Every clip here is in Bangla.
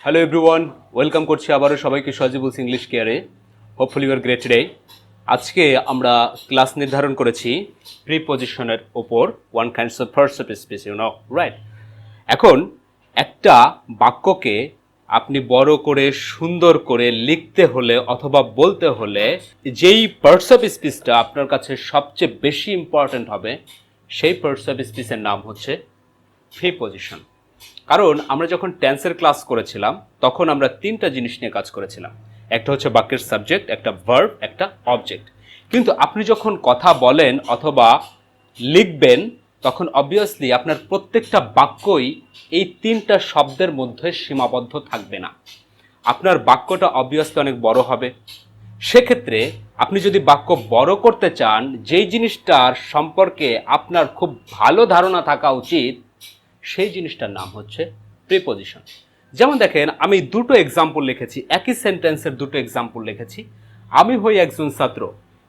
হ্যালো এভরিওয়ান, ওয়েলকাম করছি আবারও সবাইকে সজিবুলস ইংলিশ কেয়ারে। Hopefully you are great today. আজকে আমরা ক্লাস নির্ধারণ করেছি প্রিপজিশনের ওপর, one kinds of parts of speech, you know, right? এখন একটা বাক্যকে আপনি বড় করে সুন্দর করে লিখতে হলে অথবা বলতে হলে যেই পার্টস অফ স্পিচটা আপনার কাছে সবচেয়ে বেশি ইম্পর্ট্যান্ট হবে, সেই পার্টস অফ স্পিচের নাম হচ্ছে প্রিপজিশন। কারণ আমরা যখন টেন্সের ক্লাস করেছিলাম তখন আমরা তিনটা জিনিস নিয়ে কাজ করেছিলাম। একটা হচ্ছে বাক্যের সাবজেক্ট, একটা ভার্ব, একটা অবজেক্ট। কিন্তু আপনি যখন কথা বলেন অথবা লিখবেন তখন অবভিয়াসলি আপনার প্রত্যেকটা বাক্যই এই তিনটা শব্দের মধ্যে সীমাবদ্ধ থাকবে না। আপনার বাক্যটা অবভিয়াসলি অনেক বড় হবে। সেক্ষেত্রে আপনি যদি বাক্য বড় করতে চান, যেই জিনিসটার সম্পর্কে আপনার খুব ভালো ধারণা থাকা উচিত, সেই জিনিসটার নাম হচ্ছে প্রিপজিশন। যেমন দেখেন, আমি দুটো এক্সাম্পল লিখেছি, একই সেন্টেন্সের দুটো এক্সাম্পল লিখেছি। আমি হই একজন ছাত্র,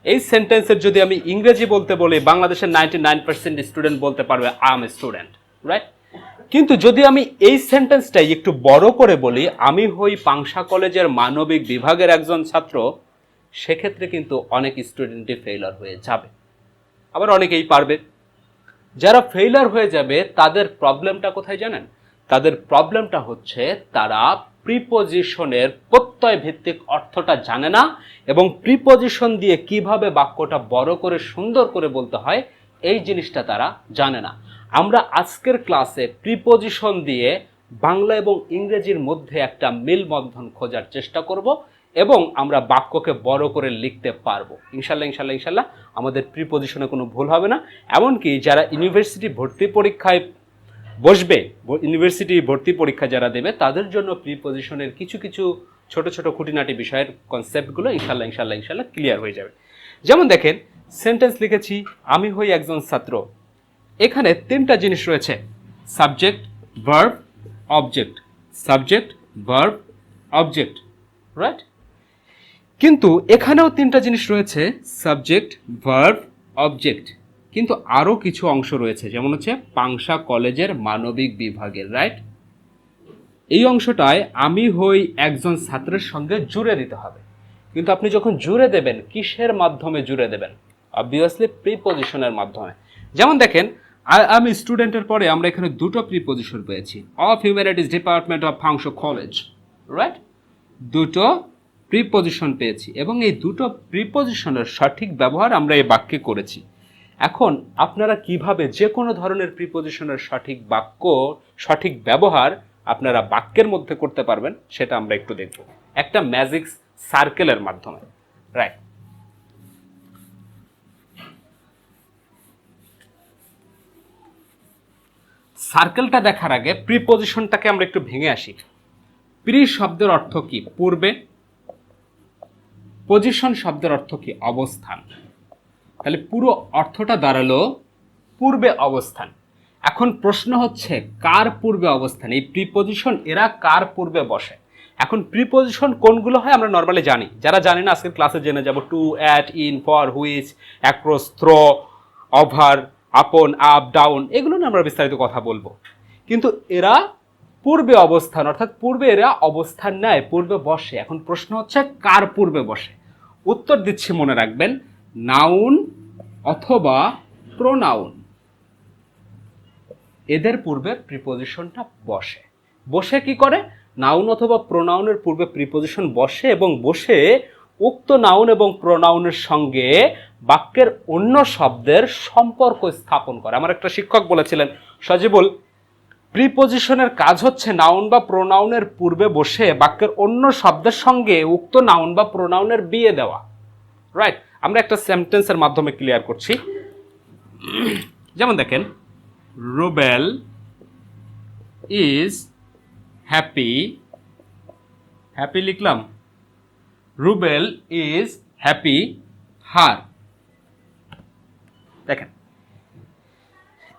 এই সেন্টেন্সের যদি আমি ইংরেজি বলতে বলি, বাংলাদেশের 99% স্টুডেন্ট বলতে পারবে I M a student, right? কিন্তু যদি আমি এই সেন্টেন্সটাই একটু বড় করে বলি, আমি হই পাংশা কলেজের মানবিক বিভাগের একজন ছাত্র, সেক্ষেত্রে কিন্তু অনেক স্টুডেন্টই ফেইলার হয়ে যাবে, আবার অনেকেই পারবে। যারা ফেইলার হয়ে যাবে তাদের প্রবলেমটা কোথায় জানেন? তাদের প্রবলেমটা হচ্ছে তারা প্রিপজিশনের প্রত্যয় ভিত্তিক অর্থটা জানে না, এবং প্রিপজিশন দিয়ে কিভাবে বাক্যটা বড় করে সুন্দর করে বলতে হয় এই জিনিসটা তারা জানে না। আমরা আজকের ক্লাসে প্রিপজিশন দিয়ে বাংলা এবং ইংরেজির মধ্যে একটা মিলবন্ধন খোঁজার চেষ্টা করব, এবং আমরা বাক্যকে বড় করে লিখতে পারবো ইনশাল্লাহ। ইনশাল্লাহ ইনশাল্লাহ আমাদের প্রিপজিশনে কোনো ভুল হবে না। এমনকি যারা ইউনিভার্সিটি ভর্তি পরীক্ষায় বসবে, ইউনিভার্সিটি ভর্তি পরীক্ষা যারা দেবে, তাদের জন্য প্রিপজিশনের কিছু কিছু ছোট ছোট খুঁটিনাটি বিষয়ের কনসেপ্টগুলো ইনশাল্লাহ ইনশাল্লাহ ইনশাল্লাহ ক্লিয়ার হয়ে যাবে। যেমন দেখেন, সেন্টেন্স লিখেছি আমি হই একজন ছাত্র। এখানে তিনটা জিনিস রয়েছে, subject, verb, object. Subject, verb, object, right? কিন্তু এখানেও তিনটা জিনিস রয়েছে, সাবজেক্ট, ভার্ব, অবজেক্ট। কিন্তু আরও কিছু অংশ রয়েছে, যেমন হচ্ছে পাংশা কলেজের মানবিক বিভাগের, রাইট? এই অংশটায় আমি হই একজন ছাত্রের সঙ্গে জুড়ে দিতে হবে। কিন্তু আপনি যখন জুড়ে দেবেন, কিসের মাধ্যমে জুড়ে দেবেন? অবভিয়াসলি প্রিপজিশনের মাধ্যমে। যেমন দেখেন, আমি স্টুডেন্টের পরে আমরা এখানে দুটো প্রিপজিশন পেয়েছি, of humanities department of Pangsha college, right? দুটো প্রিপজিশন পেয়েছি, এবং এই দুটো প্রিপজিশনের সঠিক ব্যবহার আমরা এই বাক্যে করেছি। এখন আপনারা কিভাবে যে কোনো ধরনের প্রিপজিশনের সঠিক ব্যবহার আপনারা বাক্যের মধ্যে করতে পারবেন সেটা আমরা একটু দেখব একটা ম্যাজিক সার্কেলের মাধ্যমে, রাইট? সার্কেলটা দেখার আগে প্রিপজিশনটাকে আমরা একটু ভেঙে আসি। প্রি শব্দের অর্থ কি? পূর্বে। পজিশন শব্দের অর্থ কি? অবস্থান। তাহলে পুরো অর্থটা দাঁড়ালো পূর্বে অবস্থান। এখন প্রশ্ন হচ্ছে, কার পূর্বে অবস্থান? এই প্রিপজিশন এরা কার পূর্বে বসে? এখন প্রিপজিশন কোনগুলো হয় আমরা নর্মালি জানি, যারা জানি না আজকের ক্লাসে জেনে যাব। To, at, in, for, which, across, through, over, upon, up, down, এগুলো নিয়ে আমরা বিস্তারিত কথা বলবো। কিন্তু এরা পূর্বে অবস্থান, অর্থাৎ পূর্বে এরা অবস্থান নেয়, পূর্বে বসে। এখন প্রশ্ন হচ্ছে কার পূর্বে বসে? উত্তর দিচ্ছি, মনে রাখবেন, নাউন অথবা প্রোনাউন, এদের পূর্বে প্রিপজিশনটা বসে। বসে কি করে? নাউন অথবা প্রোনাউনের পূর্বে প্রিপজিশন বসে, এবং বসে উক্ত নাউন এবং প্রোনাউনের সঙ্গে বাক্যের অন্য শব্দের সম্পর্ক স্থাপন করে। আমার একটা শিক্ষক বলেছিলেন, সজিবুল, প্রিপজিশনের কাজ হচ্ছে নাউন বা প্রোনাউনের পূর্বে বসে বাক্যের অন্য শব্দের সঙ্গে উক্ত নাউন বা প্রোনাউনের বিয়ে দেওয়া, রাইট? আমরা একটা সেন্টেন্সের মাধ্যমে ক্লিয়ার করছি। যেমন দেখেন, রুবেল ইজ হ্যাপি। হ্যাপি লিখলাম, রুবেল ইজ হ্যাপি হার। দেখেন,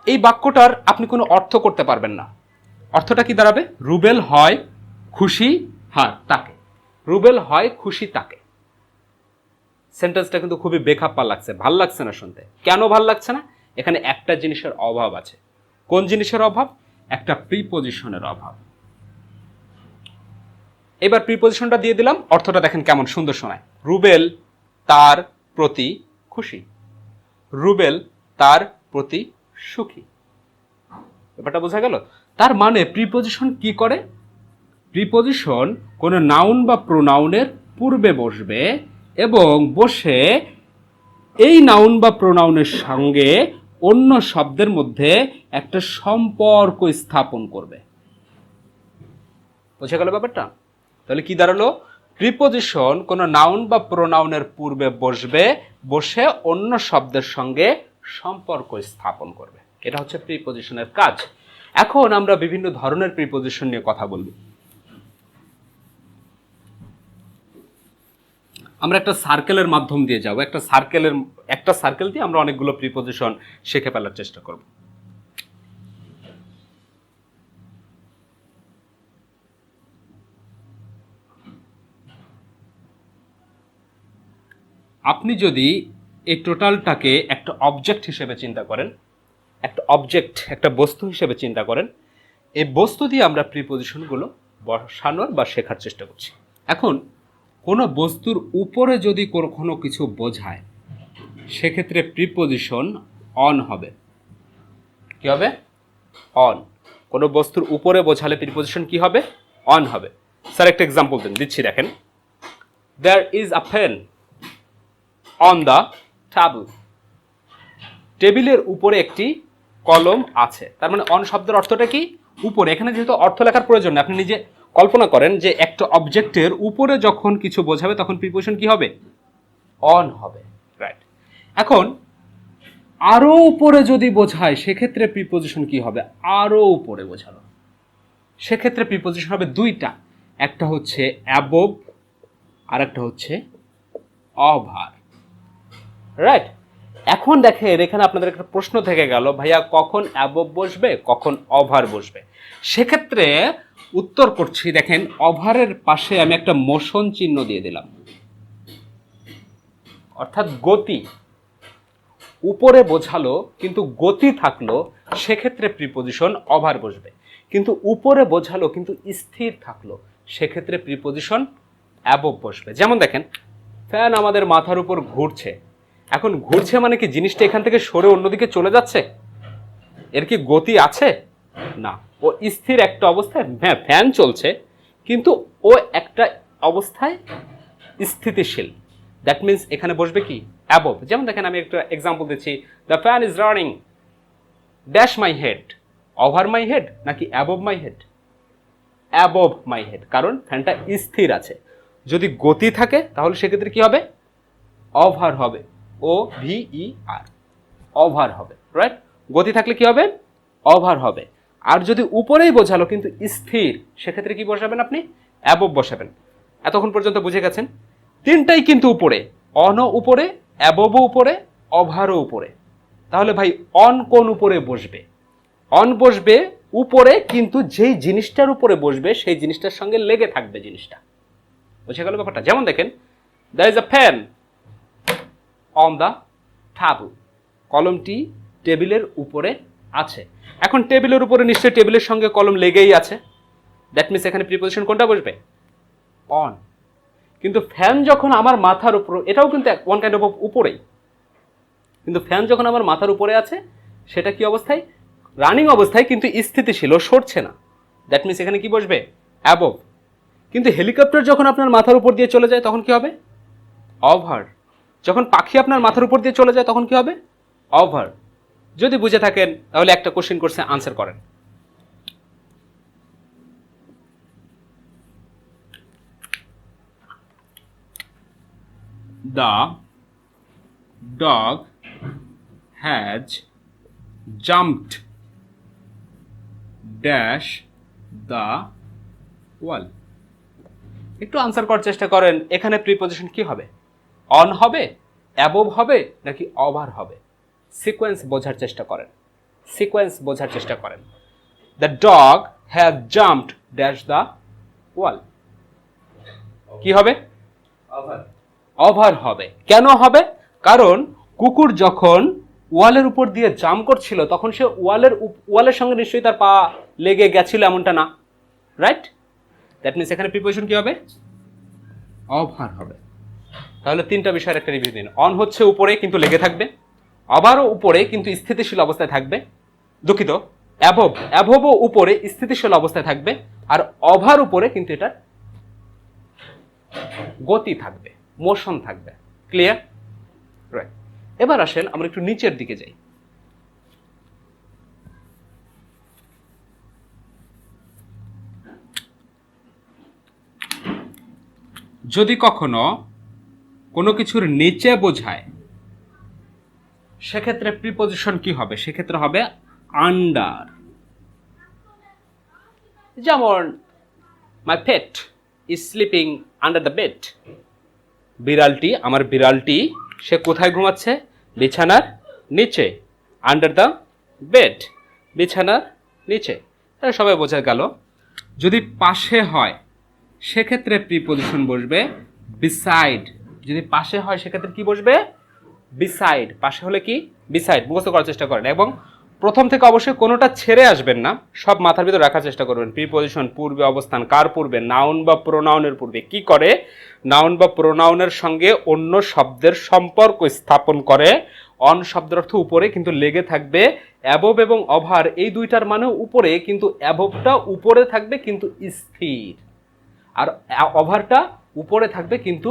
এই বাক্যটার আপনি কোনো অর্থ করতে পারবেন না। অর্থটা কি দাঁড়াবে? রুবেল হয় খুশি হার তাকে। রুবেল হয় খুশি তাকে। সেন্টেন্সটা কিন্তু খুবই বেখাপ্পা লাগছে, ভাল লাগছে না শুনতে। কেন ভাল লাগছে না? এখানে একটা জিনিসের অভাব আছে। কোন জিনিসের অভাব? একটা প্রিপজিশনের অভাব। এবার প্রিপজিশনটা দিয়ে দিলাম, অর্থটা দেখেন কেমন সুন্দর শোনায়। রুবেল তার প্রতি খুশি, রুবেল তার প্রতি সুখী। ব্যাপারটা বোঝা গেল? তার মানে প্রিপজিশন কি করে? প্রিপজিশন কোনো নাউন বা প্রোনাউনের পূর্বে বসবে এবং বসে এই নাউন বা প্রোনাউনের সঙ্গে অন্য শব্দের মধ্যে একটা সম্পর্ক স্থাপন করবে। বোঝা গেল ব্যাপারটা? তাহলে কি দাঁড়ালো? প্রিপজিশন কোনো নাউন বা প্রোনাউনের পূর্বে বসবে, বসে অন্য শব্দের সঙ্গে সম্পর্ক স্থাপন করবে। এটা হচ্ছে প্রিপজিশনের কাজ। এখন আমরা বিভিন্ন ধরনের প্রিপজিশন নিয়ে কথা বলবো। আমরা একটা সার্কেলের মাধ্যম দিয়ে যাব, একটা সার্কেল দিয়ে আমরা অনেকগুলো প্রিপজিশন শিখে ফেলার চেষ্টা করব। আপনি যদি এই টোটালটাকে একটা অবজেক্ট হিসেবে চিন্তা করেন, একটা বস্তু হিসেবে চিন্তা করেন, এই বস্তু দিয়ে আমরা প্রিপজিশনগুলো বসানোর বা শেখার চেষ্টা করছি। এখন কোনো বস্তুর উপরে যদি কোনো কিছু বোঝায়, সেক্ষেত্রে প্রিপজিশন অন হবে। কি হবে? অন। কোনো বস্তুর উপরে বোঝালে প্রিপজিশন কি হবে? অন হবে। স্যার একটা এক্সাম্পল দিচ্ছি, দেখেন। There is a pen on the table. টেবিলের উপরে একটি কলম আছে। তার মানে অন শব্দের অর্থটা কি? উপরে। এখানে যেহেতু অর্থ লেখার প্রয়োজন নেই, আপনি নিজে কল্পনা করেন যে একটা অবজেক্টের উপরে যখন কিছু বোঝাবে তখন প্রিপজিশন কি হবে? অন হবে। রাইট। এখন আরো উপরে যদি বোঝায় সেক্ষেত্রে প্রিপজিশন কি হবে? আরো উপরে বোঝানো। সেক্ষেত্রে প্রিপজিশন হবে দুইটা, একটা হচ্ছে অ্যাবভ আর একটা হচ্ছে ওভার। রাইট। এখন দেখেন এখানে আপনাদের একটা প্রশ্ন থেকে গেল, ভাইয়া কখন অ্যাবভ বসবে, কখন ওভার বসবে? সেক্ষেত্রে উত্তর করছি, দেখেন ওভারের পাশে আমি একটা মোশন চিহ্ন দিয়ে দিলাম, অর্থাৎ গতি। উপরে বোঝালো কিন্তু গতি থাকলো, সেক্ষেত্রে প্রিপজিশন ওভার বসবে। কিন্তু উপরে বোঝালো কিন্তু স্থির থাকলো, সেক্ষেত্রে প্রিপজিশন অ্যাবভ বসবে। যেমন দেখেন, ফ্যান আমাদের মাথার উপর ঘুরছে। এখন ঘুরছে মানে কি জিনিসটা এখান থেকে সরে অন্যদিকে চলে যাচ্ছে? এর কি গতি আছে? না, ও স্থির একটা অবস্থায়। হ্যাঁ, ফ্যান চলছে কিন্তু ও একটা অবস্থায় স্থিতিশীল। দ্যাট মিনস এখানে বসবে কি? অ্যাবভ। যেমন দেখেন আমি একটা এক্সাম্পল দিচ্ছি, the fan is running dash my head. Over my head নাকি above my head? Above my head, কারণ ফ্যানটা স্থির আছে। যদি গতি থাকে তাহলে সেক্ষেত্রে কি হবে? ওভার হবে। OVER, ওভার হবে। রাইট। গতি থাকলে কি হবে? ওভার হবে। আর যদি উপরেই বোঝালো কিন্তু স্থির, সেক্ষেত্রে কি বসাবেন আপনি? অ্যাবভ বসাবেন। এতক্ষণ পর্যন্ত বুঝে গেছেন? তিনটাই কিন্তু উপরে, অনও উপরে, অ্যাবভও উপরে, ওভারও উপরে। তাহলে ভাই অন কোন উপরে বসবে? অন বসবে উপরে, কিন্তু যেই জিনিসটার উপরে বসবে সেই জিনিসটার সঙ্গে লেগে থাকবে জিনিসটা। বুঝে গেল ব্যাপারটা? যেমন দেখেন, there is a pen on the table. কলমটি টেবিলের উপরে আছে। এখন টেবিলের উপরে নিশ্চয়ই টেবিলের সঙ্গে কলম লেগেই আছে। দ্যাট মিনস এখানে প্রিপজিশন কোনটা বসবে? অন। কিন্তু ফ্যান যখন আমার মাথার উপর, এটাও কিন্তু ওয়ান কাইন্ড অফ উপরেই, কিন্তু ফ্যান যখন আমার মাথার উপরে আছে সেটা কি অবস্থায়? রানিং অবস্থায়, কিন্তু স্থিতিশীল, সরছে না। দ্যাট মিনস এখানে কি বসবে? অ্যাবভ। কিন্তু হেলিকপ্টার যখন আপনার মাথার উপর দিয়ে চলে যায় তখন কি হবে? ওভার। যখন পাখি আপনার মাথার উপর দিয়ে চলে যায় তখন কি হবে? ওভার। যদি বুঝে থাকেন তাহলে একটা কোশ্চেন করছে, আনসার করেন। The dog has jumped dash the wall. একটু আনসার করার চেষ্টা করেন, এখানে প্রিপজিশন কি হবে? অন হবে, অ্যাবভ হবে নাকি ওভার হবে? সিকোয়েন্স বোঝার চেষ্টা করেন, সিকোয়েন্স বোঝার চেষ্টা করেন। The dog has jumped dash the wall. কি হবে? ওভার হবে। কেন হবে? কারণ কুকুর যখন ওয়ালের উপর দিয়ে জাম্প করছিল তখন সে ওয়ালের সঙ্গে নিশ্চয়ই তার পা লেগে গেছিল, এমনটা না? রাইট। দ্যাট মিনস এখানে প্রিপোজিশন কি হবে? ওভার হবে। তাহলে তিনটা বিষয়ের একটা রিভিউ দিন। অন হচ্ছে উপরে কিন্তু লেগে থাকবে, আবারও উপরে কিন্তু স্থিতিশীল অবস্থায় থাকবে, দুঃখিত অ্যাবভও উপরে স্থিতিশীল অবস্থায় থাকবে, আর ওভার উপরে কিন্তু এটা গতি থাকবে, মোশন থাকবে। ক্লিয়ার? রাইট। এবার আসেন আমরা একটু নিচের দিকে যাই। যদি কখনো কোনো কিছুর নিচে বোঝায় সেক্ষেত্রে প্রিপোজিশন কি হবে? সেক্ষেত্রে হবে আন্ডার। যেমন my pet is sleeping under the bed. বিড়ালটি, আমার বিড়ালটি, সে কোথায় ঘুমাচ্ছে? বিছানার নিচে। আন্ডার দ্য বেড, বিছানার নিচে। এটা সবাই বোঝা গেল। যদি পাশে হয় সেক্ষেত্রে প্রিপোজিশন বসবে বিসাইড। যদি পাশে হয় সেক্ষেত্রে কি বসবে? বিসাইড। পাশে হলে কি? বিসাইড। মুখস্থ করার চেষ্টা করেন এবং প্রথম থেকে অবশ্যই কোনোটা ছেড়ে আসবেন না, সব মাথার ভিতর রাখার চেষ্টা করবেন। প্রিপোজিশন পূর্বে অবস্থান, কার পূর্বে? নাউন বা প্রোনাউনের পূর্বে। কি করে? নাউন বা প্রোনাউনের সঙ্গে অন্য শব্দের সম্পর্ক স্থাপন করে। অন শব্দের অর্থ উপরে, কিন্তু লেগে থাকবে অ্যাবভ এবং ওভার, এই দুইটার মানে উপরে, কিন্তু অ্যাবভটা উপরে থাকবে কিন্তু স্থির, আর ওভারটা উপরে থাকবে কিন্তু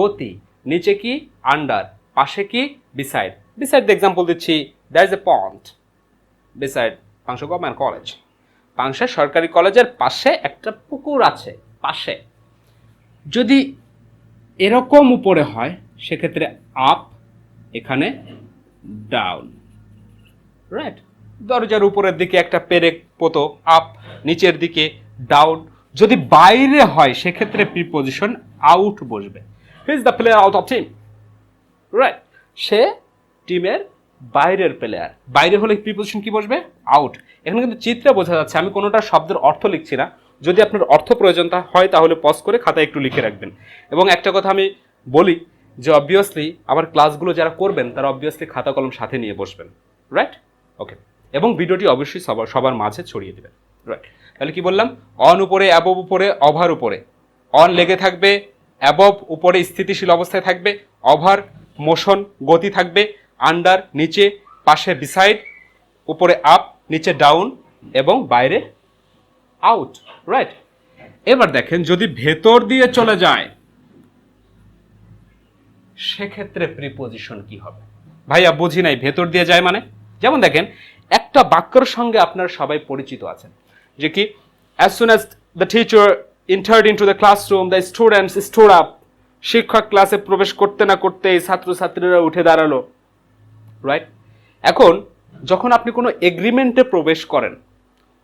গতি। নিচে কি? আন্ডার। পাশে কি? বিসাইড। বিসাইড এক্সাম্পল দিচ্ছি, there is a pond beside Pangsha government college. Pangsha সরকারি কলেজের পাশে একটা পুকুর আছে, পাশে। যদি এরকম উপরে হয় সেক্ষেত্রে আপ, এখানে ডাউন। রাইট? দরজার উপরের দিকে একটা পেরেক পোতো, আপ। নিচের দিকে ডাউন। যদি বাইরে হয় সেক্ষেত্রে প্রিপোজিশন আউট বসবে। He is the player out of team. Right? সে টিমের বাইরের প্লেয়ার। বাইরে হলে প্রিপোজিশন কি বসবে? আউট। এখানে কিন্তু চিত্রে বোঝা যাচ্ছে, আমি কোনোটা শব্দের অর্থ লিখছি না। যদি আপনার অর্থ প্রয়োজন হয় তাহলে পজ করে খাতায় একটু লিখে রাখবেন। এবং একটা কথা আমি বলি যে অবভিয়াসলি আমার ক্লাসগুলো যারা করবেন তারা অবভিয়াসলি খাতা কলম সাথে নিয়ে বসবেন। রাইট? ওকে। এবং ভিডিওটি অবশ্যই সবার মাঝে ছড়িয়ে দেবেন। রাইট? তাহলে কি বললাম? অন উপরে, অ্যাবভ উপরে, ওভার উপরে। অন লেগে থাকবে, অ্যাবভ উপরে স্থিতিশীল অবস্থায় থাকবে, ওভার মোশন গতি থাকবে, আন্ডার নিচে, পাশে বিসাইড, উপরে আপ, নিচে ডাউন এবং বাইরে আউট। রাইট? এবার দেখেন যদি ভেতর দিয়ে চলে যায় সেক্ষেত্রে প্রিপোজিশন কি হবে? ভাইয়া বুঝি নাই, ভেতর দিয়ে যায় মানে? যেমন দেখেন একটা বাক্যের সঙ্গে আপনারা সবাই পরিচিত আছেন যে কি, as soon as the teacher entered into the classroom the students stood up. শিক্ষক ক্লাসে প্রবেশ করতে না করতেই ছাত্রছাত্রীরা উঠে দাঁড়ালো। রাইট? এখন যখন আপনি কোনো এগ্রিমেন্টে প্রবেশ করেন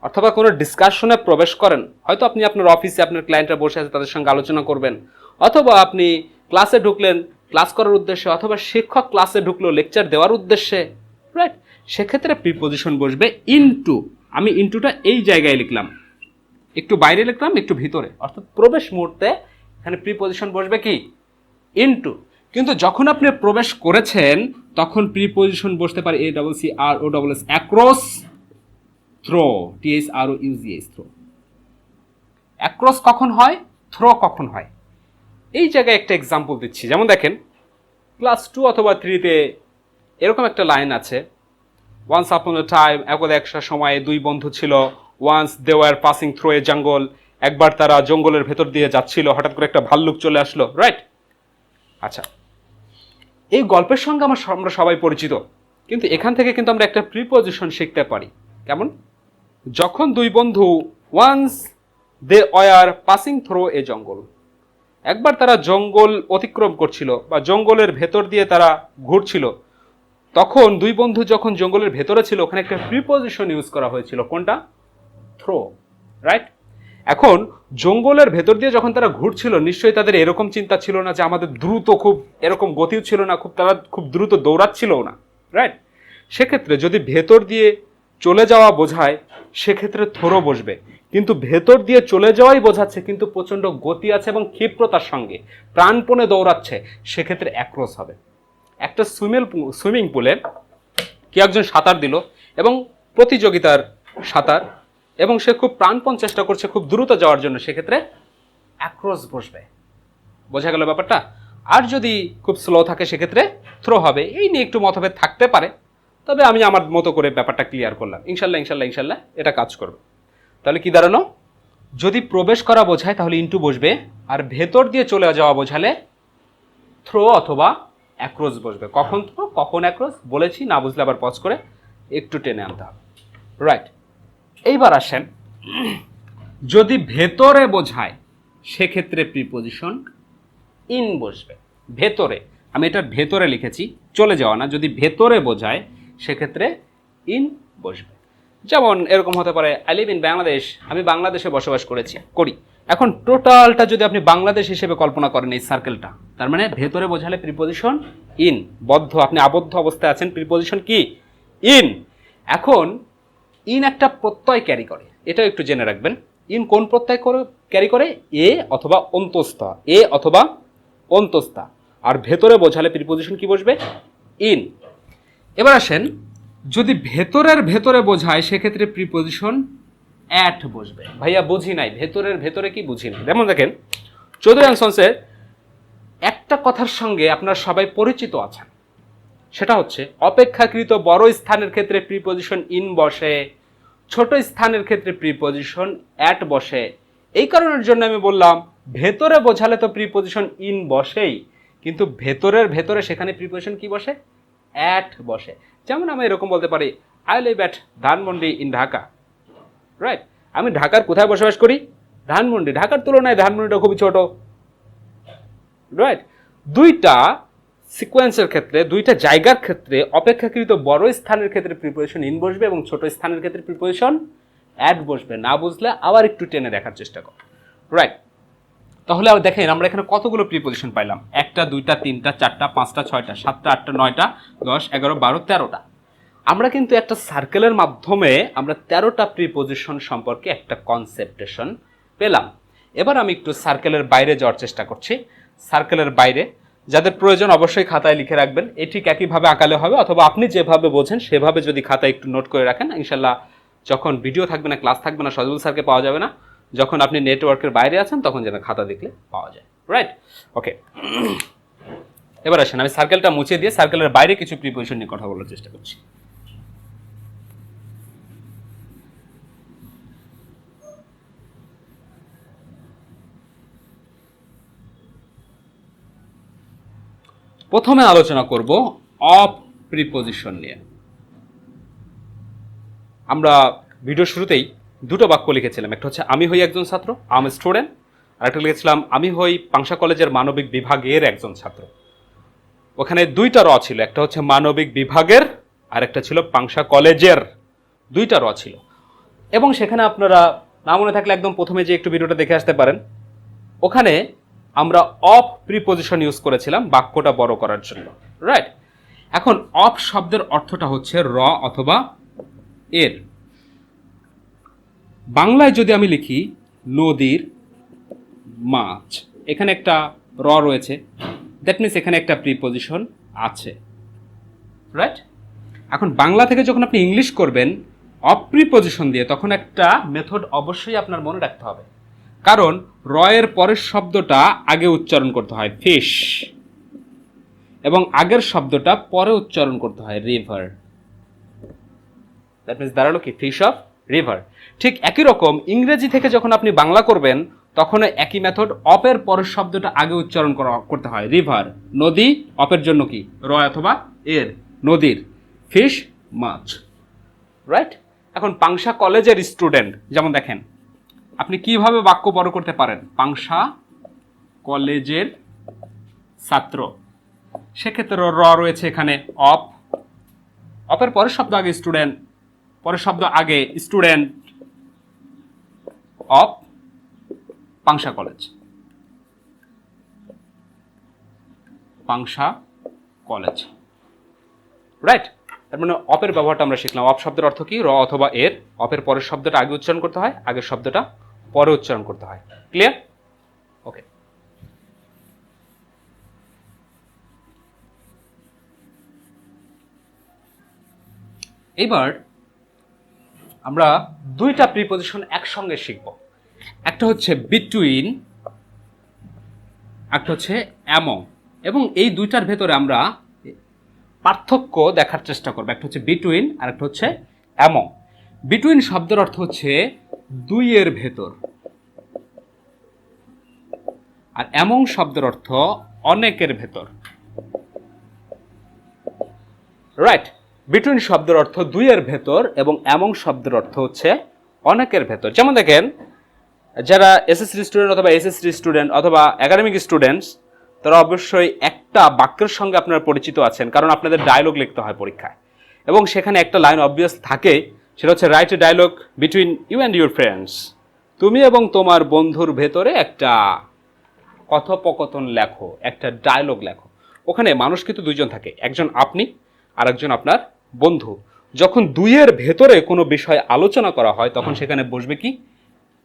অথবা কোনো ডিসকাশনে প্রবেশ করেন, হয়তো আপনি আপনার অফিসে আপনার ক্লায়েন্টরা বসে আছে তাদের সঙ্গে আলোচনা করবেন, অথবা আপনি ক্লাসে ঢুকলেন ক্লাস করার উদ্দেশ্যে, অথবা শিক্ষক ক্লাসে ঢুকলো লেকচার দেওয়ার উদ্দেশ্যে। রাইট? সেক্ষেত্রে প্রিপোজিশন বসবে ইনটু। আমি ইনটুটা এই জায়গায় লিখলাম, একটু বাইরে লিখলাম, একটু ভিতরে, অর্থাৎ প্রবেশ মুহূর্তে এখানে প্রিপোজিশন বসবে কি? ইনটু। কিন্তু যখন আপনি প্রবেশ করেছেন তখন প্রিপোজিশন বসতে পারে ACCROSS, across, through, THROUGH, through. Across কখন হয়? থ্রো কখন হয়? এই জায়গায় একটা এক্সাম্পল দিচ্ছি। যেমন দেখেন ক্লাস 2 অথবা 3-তে এরকম একটা লাইন আছে, ওয়ান্স আপন এ টাইম, একদা একটা সময়ে দুই বন্ধু ছিল, once they were passing through a jungle, একবার তারা জঙ্গলের ভেতর দিয়ে যাচ্ছিল, হঠাৎ করে একটা ভাল্লুক চলে আসলো। রাইট? আচ্ছা, এই গল্পের সঙ্গে আমরা সবাই পরিচিত, কিন্তু এখান থেকে কিন্তু আমরা একটা প্রিপোজিশন শিখতে পারি। কেমন? যখন দুই বন্ধু, once they were passing through a jungle, একবার তারা জঙ্গল অতিক্রম করছিল বা জঙ্গলের ভেতর দিয়ে তারা ঘুরছিল, তখন দুই বন্ধু যখন জঙ্গলের ভেতরে ছিল ওখানে একটা প্রিপোজিশন ইউজ করা হয়েছিল। কোনটা? থ্রো। রাইট? এখন জঙ্গলের ভেতর দিয়ে যখন তারা ঘুরছিল নিশ্চয়ই তাদের এরকম চিন্তা ছিল না যে আমাদের দ্রুত, খুব এরকম গতিও ছিল না, তারা খুব দ্রুত দৌড়াচ্ছিল না। রাইট? সেক্ষেত্রে যদি ভেতর দিয়ে চলে যাওয়া বোঝায় সেক্ষেত্রে থ্রো বসবে, কিন্তু ভেতর দিয়ে চলে যাওয়াই বোঝাচ্ছে কিন্তু প্রচন্ড গতি আছে এবং ক্ষিপ্রতার সঙ্গে প্রাণপণে দৌড়াচ্ছে, সেক্ষেত্রে অ্যাক্রস হবে। একটা সুইমিং পুলে কি একজন সাঁতার দিল এবং প্রতিযোগিতার সাঁতার, এবং সে খুব প্রাণপণ চেষ্টা করছে খুব দ্রুত যাওয়ার জন্য, সেক্ষেত্রে অ্যাক্রস বসবে। বোঝা গেল ব্যাপারটা? আর যদি খুব স্লো থাকে সেক্ষেত্রে থ্রো হবে। এই নিয়ে একটু মতভেদ থাকতে পারে, তবে আমি আমার মতো করে ব্যাপারটা ক্লিয়ার করলাম। ইনশাল্লাহ এটা কাজ করবে। তাহলে কি দাঁড়ানো? যদি প্রবেশ করা বোঝায় তাহলে ইনটু বসবে, আর ভেতর দিয়ে চলে যাওয়া বোঝালে থ্রো অথবা অ্যাক্রস বসবে। কখন থ্রো কখন অ্যাক্রস বলেছি, না বুঝলে আবার পজ করে একটু টেনে আনতে হবে। রাইট, এইবার আসেন, যদি ভেতরে বোঝায় সেক্ষেত্রে প্রিপোজিশন ইন বসবে। ভেতরে, আমি এটার ভেতরে লিখেছি, চলে যাওয়া না। যদি ভেতরে বোঝায় সেক্ষেত্রে ইন বসবে। যেমন এরকম হতে পারে, আই লিভ ইন বাংলাদেশ, আমি বাংলাদেশে বসবাস করি। এখন টোটালটা যদি আপনি বাংলাদেশ হিসেবে কল্পনা করেন এই সার্কেলটা, তার মানে ভেতরে বোঝালে প্রিপোজিশন ইন, বদ্ধ, আপনি আবদ্ধ অবস্থায় আছেন, প্রিপোজিশন কি ইন। এখন ইন একটা প্রত্যয় ক্যারি করে, এটাও একটু জেনে রাখবেন। ইন কোন প্রত্যয় ক্যারি করে? এ অথবা অন্তস্থ, এ অথবা অন্তস্থা। আর ভেতরে বোঝালে প্রিপোজিশন কি বসবে? ইন। এবার আসেন, যদি ভেতরে বোঝায় সেক্ষেত্রে প্রিপোজিশন অ্যাট বসবে। ভাইয়া বুঝি নাই, ভেতরে কি বুঝি নাই। যেমন দেখেন, চৌধুরী অ্যান্ড সন্সের একটা কথার সঙ্গে আপনারা সবাই পরিচিত আছেন, সেটা হচ্ছে অপেক্ষাকৃত বড় স্থানের ক্ষেত্রে প্রিপোজিশন ইন বসে, ছোট স্থানের ক্ষেত্রে প্রিপোজিশন অ্যাট বসে। এই কারণের জন্য আমি বললাম ভেতরে বোঝালে তো প্রিপোজিশন ইন বসেই, কিন্তু ভেতরে সেখানে প্রিপোজিশন কি বসে? অ্যাট বসে। যেমন আমি এরকম বলতে পারি, I live at Dhanmondi in Dhaka. Right, আমি ঢাকার কোথায় বসবাস করি? ধানমন্ডি। ঢাকার তুলনায় ধানমন্ডিটা খুবই ছোট। রাইট, দুইটা সিকোয়েন্সের ক্ষেত্রে, দুইটা জায়গার ক্ষেত্রে অপেক্ষাকৃত বড় স্থানের ক্ষেত্রে প্রিপোজিশন ইন বসবে এবং ছোট স্থানের ক্ষেত্রে প্রিপোজিশন অ্যাট বসবে। না বুঝলে আবার একটু টেনে দেখার চেষ্টা করো। রাইট, তাহলে আবার দেখেন আমরা এখানে কতগুলো প্রিপোজিশন পাইলাম? 1, 2, 3, 4, 5, 6, 7, 8, 9, 10, 11, 12, 13টা। আমরা কিন্তু একটা সার্কেলের মাধ্যমে আমরা 13টা প্রিপোজিশন সম্পর্কে একটা কনসেপ্টেশন পেলাম। এবার আমি একটু সার্কেলের বাইরে যাওয়ার চেষ্টা করছি। সার্কেলের বাইরে যাদের প্রয়োজন অবশ্যই খাতায় লিখে রাখবেন। এ ঠিক একইভাবে আঁকালে হবে, অথবা আপনি যেভাবে বোঝেন সেভাবে যদি খাতায় একটু নোট করে রাখেন, ইনশাল্লাহ যখন ভিডিও থাকবে না, ক্লাস থাকবে না, সজীবুল স্যারকে পাওয়া যাবে না। যখন আপনি নেটওয়ার্কের বাইরে আছেন তখন যেন খাতা দেখলে পাওয়া যায়। রাইট, ওকে। এবার আসেন, আমি সার্কেলটা মুছে দিয়ে সার্কেলের বাইরে কিছু প্রিপোজিশন নিয়ে কথা বলার চেষ্টা করছি। প্রথমে আলোচনা করব অফ প্রিপোজিশন নিয়ে। আমরা ভিডিও শুরুতেই দুটো বাক্য লিখেছিলাম, একটা হচ্ছে আমি হই একজন ছাত্র, আম স্টুডেন্ট, আর একটা লিখেছিলাম আমি হই পাংশা কলেজের মানবিক বিভাগের একজন ছাত্র। ওখানে দুইটা র ছিল, একটা হচ্ছে মানবিক বিভাগের আর একটা ছিল পাংশা কলেজের, দুইটা র ছিল। এবং সেখানে আপনারা না মনে থাকলে একদম প্রথমে যে একটু ভিডিওটা দেখে আসতে পারেন, ওখানে আমরা অফ প্রিপোজিশন ইউজ করেছিলাম বাক্যটা বড় করার জন্য। রাইট, এখন অফ শব্দের অর্থটা হচ্ছে র অথবা এর। বাংলায় যদি আমি লিখি নদীর মাছ, এখানে একটা র রয়েছে, দ্যাট মিনস এখানে একটা প্রিপোজিশন আছে। রাইট, এখন বাংলা থেকে যখন আপনি ইংলিশ করবেন অফ প্রিপোজিশন দিয়ে, তখন একটা মেথড অবশ্যই আপনার মনে রাখতে হবে। কারণ র এর পরের শব্দটা আগে উচ্চারণ করতে হয় ফিশ, এবং আগের শব্দটা পরে উচ্চারণ করতে হয় রিভার। দ্যাট মিনস দাঁড়ালো কি? Fish of river. ঠিক একই রকম ইংরেজি থেকে যখন আপনি বাংলা করবেন তখন একই মেথড, অপের পরের শব্দটা আগে উচ্চারণ করতে হয় রিভার। নদী, অপের জন্য কি? র অথবা এর, নদীর। ফিশ, মাছ। রাইট, এখন পাংশা কলেজের স্টুডেন্ট, যেমন দেখেন আপনি কিভাবে বাক্য বড় করতে পারেন? পাংশা কলেজের ছাত্র, সেক্ষেত্রে র রয়েছে এখানে অপ, অপের পরের শব্দ আগে স্টুডেন্ট, পরের শব্দ আগে স্টুডেন্ট, অপ Pangsha college, Pangsha college. Right, তার মানে অপের ব্যবহারটা আমরা শিখলাম। অপ শব্দের অর্থ কি? র অথবা এর, অপের পরের শব্দটা আগে উচ্চারণ করতে হয়, আগের শব্দটা পরে উচ্চারণ করতে হয়। ক্লিয়ার? ওকে। এবার আমরা দুইটা প্রিপোজিশন একসঙ্গে শিখব। একটা হচ্ছে বিটুইন একটা হচ্ছে অ্যামং, এবং এই দুইটার ভেতরে আমরা পার্থক্য দেখার চেষ্টা করবো। একটা হচ্ছে বিটুইন আর একটা হচ্ছে অ্যামং। বিটুইন শব্দের অর্থ হচ্ছে দুইয়ের ভেতর, আর অ্যামং শব্দের অর্থ অনেকের ভেতর। রাইট, বিটুইন শব্দের অর্থ দুইয়ের ভেতর এবং অ্যামং শব্দের অর্থ হচ্ছে অনেকের ভেতর। যেমন দেখেন, যারা এসএসসি স্টুডেন্ট অথবা এসএসসি স্টুডেন্ট অথবা একাডেমিক স্টুডেন্টস, তারা অবশ্যই একটা বাক্যের সঙ্গে আপনারা পরিচিত আছেন, কারণ আপনাদের ডায়লগ লিখতে হয় পরীক্ষায়, এবং সেখানে একটা লাইন অবভিয়াস থাকে, সেটা হচ্ছে right a dialogue between you and your friends. তুমি এবং তোমার বন্ধুর ভেতরে একটা কথোপকথন লেখো, একটা ডায়লগ লেখো। ওখানে মানুষ কিন্তু দুইজন থাকে, একজন আপনি আর একজন আপনার বন্ধু। যখন দুইয়ের ভেতরে কোনো বিষয় আলোচনা করা হয় তখন সেখানে বসবে কি?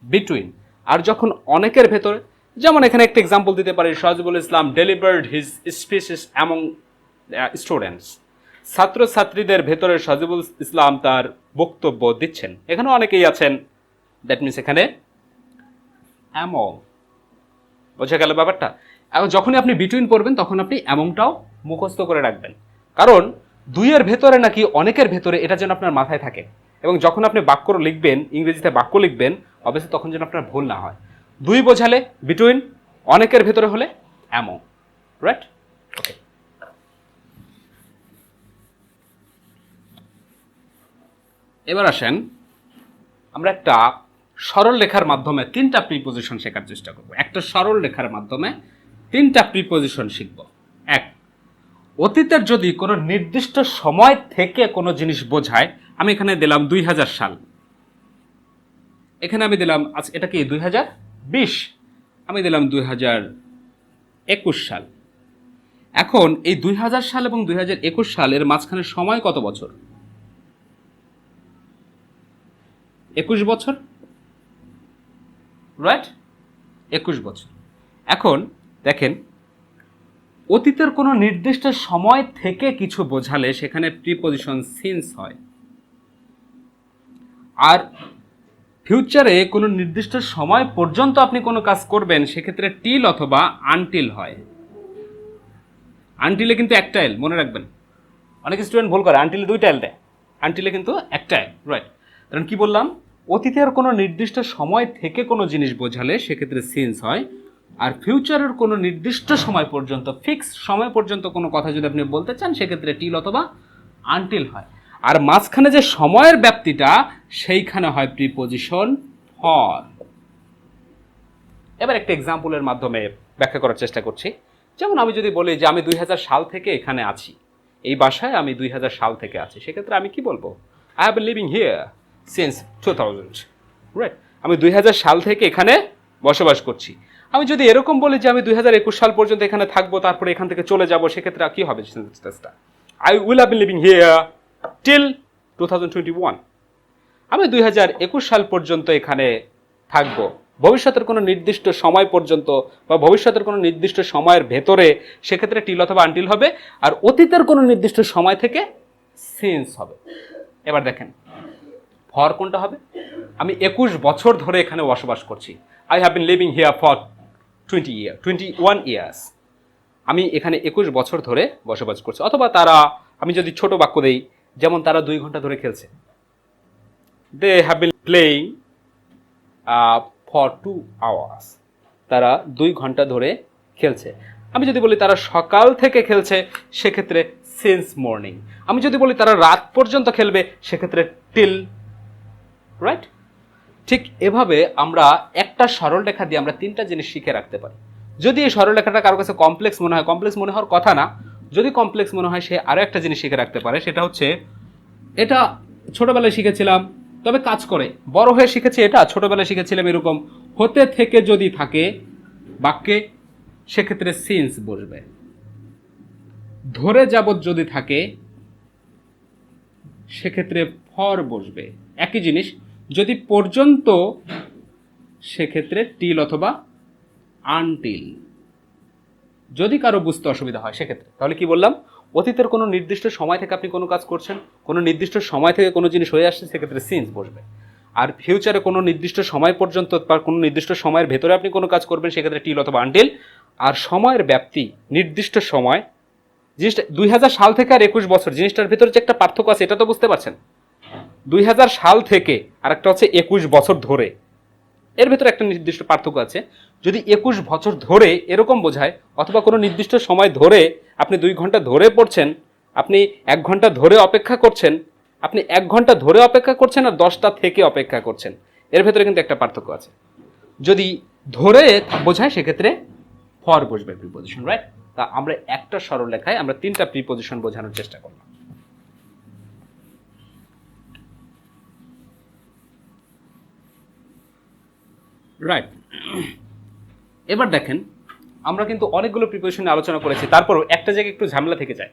বিটুইন। আর যখন অনেকের ভেতরে, যেমন এখানে একটা এক্সাম্পল দিতে পারি, Sajibul Islam delivered his speeches among students. ছাত্রছাত্রীদের ভেতরে সজিবুল ইসলাম তার বক্তব্য দিচ্ছেন। এখানে অনেকেই আছেন, দ্যাট মিনস এখানে অ্যামং। বোঝা গেল ব্যাপারটা? এখন যখনই আপনি বিটুইন পড়বেন তখন আপনি অ্যামংটাও মুখস্থ করে রাখবেন, কারণ দুইয়ের ভেতরে নাকি অনেকের ভেতরে, এটা যেন আপনার মাথায় থাকে। এবং যখন আপনি বাক্য লিখবেন, ইংরেজিতে বাক্য লিখবেন, অবশ্যই তখন যেন আপনার ভুল না হয়। দুই বোঝালে বিটুইন, অনেকের ভেতরে হলে অ্যামং। রাইট? ওকে, এবার আসেন আমরা একটা সরল লেখার মাধ্যমে তিনটা প্রিপোজিশন শেখার চেষ্টা করব। একটা সরল লেখার মাধ্যমে তিনটা প্রিপোজিশন শিখব। এক, অতীতের যদি কোনো নির্দিষ্ট সময় থেকে কোনো জিনিস বোঝায়, আমি এখানে দিলাম 2000 সাল, এখানে আমি দিলাম, আচ্ছা এটা কি 2020, আমি দিলাম 2021 সাল। এখন এই 2000 সাল এবং 2021 সালের মাঝখানে সময় কত বছর? 21 বছর। রাইট? 21 বছর। এখন দেখেন, অতীতের কোনো নির্দিষ্ট সময় থেকে কিছু বোঝালে সেখানে প্রিপোজিশন সিন্স হয়, আর ফিউচারে কোনো নির্দিষ্ট সময় পর্যন্ত আপনি কোনো কাজ করবেন সেক্ষেত্রে টিল অথবা আনটিল হয়। আনটিলে কিন্তু একটা এল, মনে রাখবেন। অনেক স্টুডেন্ট ভুল করে, আনটিলে দুইটা এল দেয়, আনটিলে কিন্তু একটা এল। রাইট, কারণ কি বললাম, অতীতের কোনো নির্দিষ্ট সময় থেকে কোনো জিনিস বোঝালে সেক্ষেত্রে সিন্স হয়, আর ফিউচারের কোনো নির্দিষ্ট সময় পর্যন্ত, ফিক্স সময় পর্যন্ত কোনো কথা যদি আপনি বলতে চান সেক্ষেত্রে টিল অথবা আনটিল হয়। আর মাঝখানে যে সময়ের ব্যাপ্তিটা, সেইখানে হয় প্রিপোজিশন ফর। এবার একটা এক্সাম্পলের মাধ্যমে ব্যাখ্যা করার চেষ্টা করছি। যেমন আমি যদি বলি যে আমি 2000 সাল থেকে এখানে আছি, এই বাসায় আমি 2000 সাল থেকে আছি, সেক্ষেত্রে আমি কি বলবো? I have been living here since 2000। Right, আমি 2000 সাল থেকে এখানে বসবাস করছি। আমি যদি এরকম বলি যে আমি 2021 সাল পর্যন্ত এখানে থাকবো, তারপরে এখান থেকে চলে যাব, সেক্ষেত্রে কি হবে সেন্টেন্সটা? I will have been living here till 2021। আমি 2021 সাল পর্যন্ত এখানে থাকবো, ভবিষ্যতের কোনো নির্দিষ্ট সময় পর্যন্ত বা ভবিষ্যতের কোনো নির্দিষ্ট সময়ের ভেতরে, সেক্ষেত্রে টিল অথবা আনটিল হবে। আর অতীতের কোনো নির্দিষ্ট সময় থেকে সিন্স হবে। এবার দেখেন ফর কোনটা হবে? আমি 21 বছর ধরে এখানে বসবাস করছি, I have been living here for 21 years. আমি এখানে 21 বছর ধরে বসবাস করছি। অথবা তারা, আমি যদি ছোট বাক্য দেই, যেমন তারা 2 ঘন্টা ধরে খেলছে, they have been playing for 2 hours. তারা 2 ঘন্টা ধরে খেলছে। আমি যদি বলি তারা সকাল থেকে খেলছে, সেক্ষেত্রে সিন্স মর্নিং। আমি যদি বলি তারা রাত পর্যন্ত খেলবে, সেক্ষেত্রে টিল। রাইট? ঠিক এভাবে আমরা একটা সরল রেখা দিয়ে আমরা তিনটা জিনিস শিখে রাখতে পারি। যদি এই সরল রেখাটা কারো কাছে কমপ্লেক্স মনে হয়, কমপ্লেক্স মনে হওয়ার কথা না, যদি কমপ্লেক্স মনে হয়, সে আরো একটা জিনিস শিখে রাখতে পারে, সেটা হচ্ছে, এটা ছোটবেলায় শিখেছিলাম তবে কাজ করে, বড় হয়ে শিখেছি, এটা ছোটবেলায় শিখেছিলাম, এরকম হতে থেকে যদি থাকে বাক্যে, সেক্ষেত্রে সিন্স বসবে। ধরে যাবত যদি থাকে, সেক্ষেত্রে ফর বসবে। একই জিনিস যদি পর্যন্ত, সেক্ষেত্রে টিল অথবা আনটিল। যদি কারো বুঝতে অসুবিধা হয় সেক্ষেত্রে, তাহলে কি বললাম, অতীতের কোনো নির্দিষ্ট সময় থেকে আপনি কোনো কাজ করছেন, কোনো নির্দিষ্ট সময় থেকে কোনো জিনিস হয়ে আসছে, সেক্ষেত্রে সিন্স বসবে। আর ফিউচারে কোনো নির্দিষ্ট সময় পর্যন্ত বা কোনো নির্দিষ্ট সময়ের ভেতরে আপনি কোনো কাজ করবেন, সেক্ষেত্রে টিল অথবা আনটিল। আর সময়ের ব্যাপ্তি, নির্দিষ্ট সময়, জিনিসটা 2000 সাল থেকে আর 21 বছর, জিনিসটার ভিতরে যে একটা পার্থক্য আছে এটা তো বুঝতে পারছেন। 2000 সাল থেকে আর একটা হচ্ছে 21 বছর ধরে, এর ভিতরে একটা নির্দিষ্ট পার্থক্য আছে। যদি 21 বছর ধরে এরকম বোঝায়, অথবা কোনো নির্দিষ্ট সময় ধরে, আপনি 2 ঘন্টা ধরে পড়ছেন, আপনি 1 ঘন্টা ধরে অপেক্ষা করছেন, আপনি 1 ঘন্টা ধরে অপেক্ষা করছেন আর 10টা থেকে অপেক্ষা করছেন, এর ভেতরে কিন্তু একটা পার্থক্য আছে। যদি ধরে বোঝায় সেক্ষেত্রে ফর বসবে প্রিপজিশন, রাইট? তা আমরা একটা সরল লেখায় আমরা 3টা প্রিপজিশন বোঝানোর চেষ্টা করলাম। রাইট, এবার দেখেন আমরা কিন্তু অনেকগুলো প্রিপজিশন নিয়ে আলোচনা করেছি, তারপরও একটা জায়গায় একটু ঝামেলা থেকে যায়।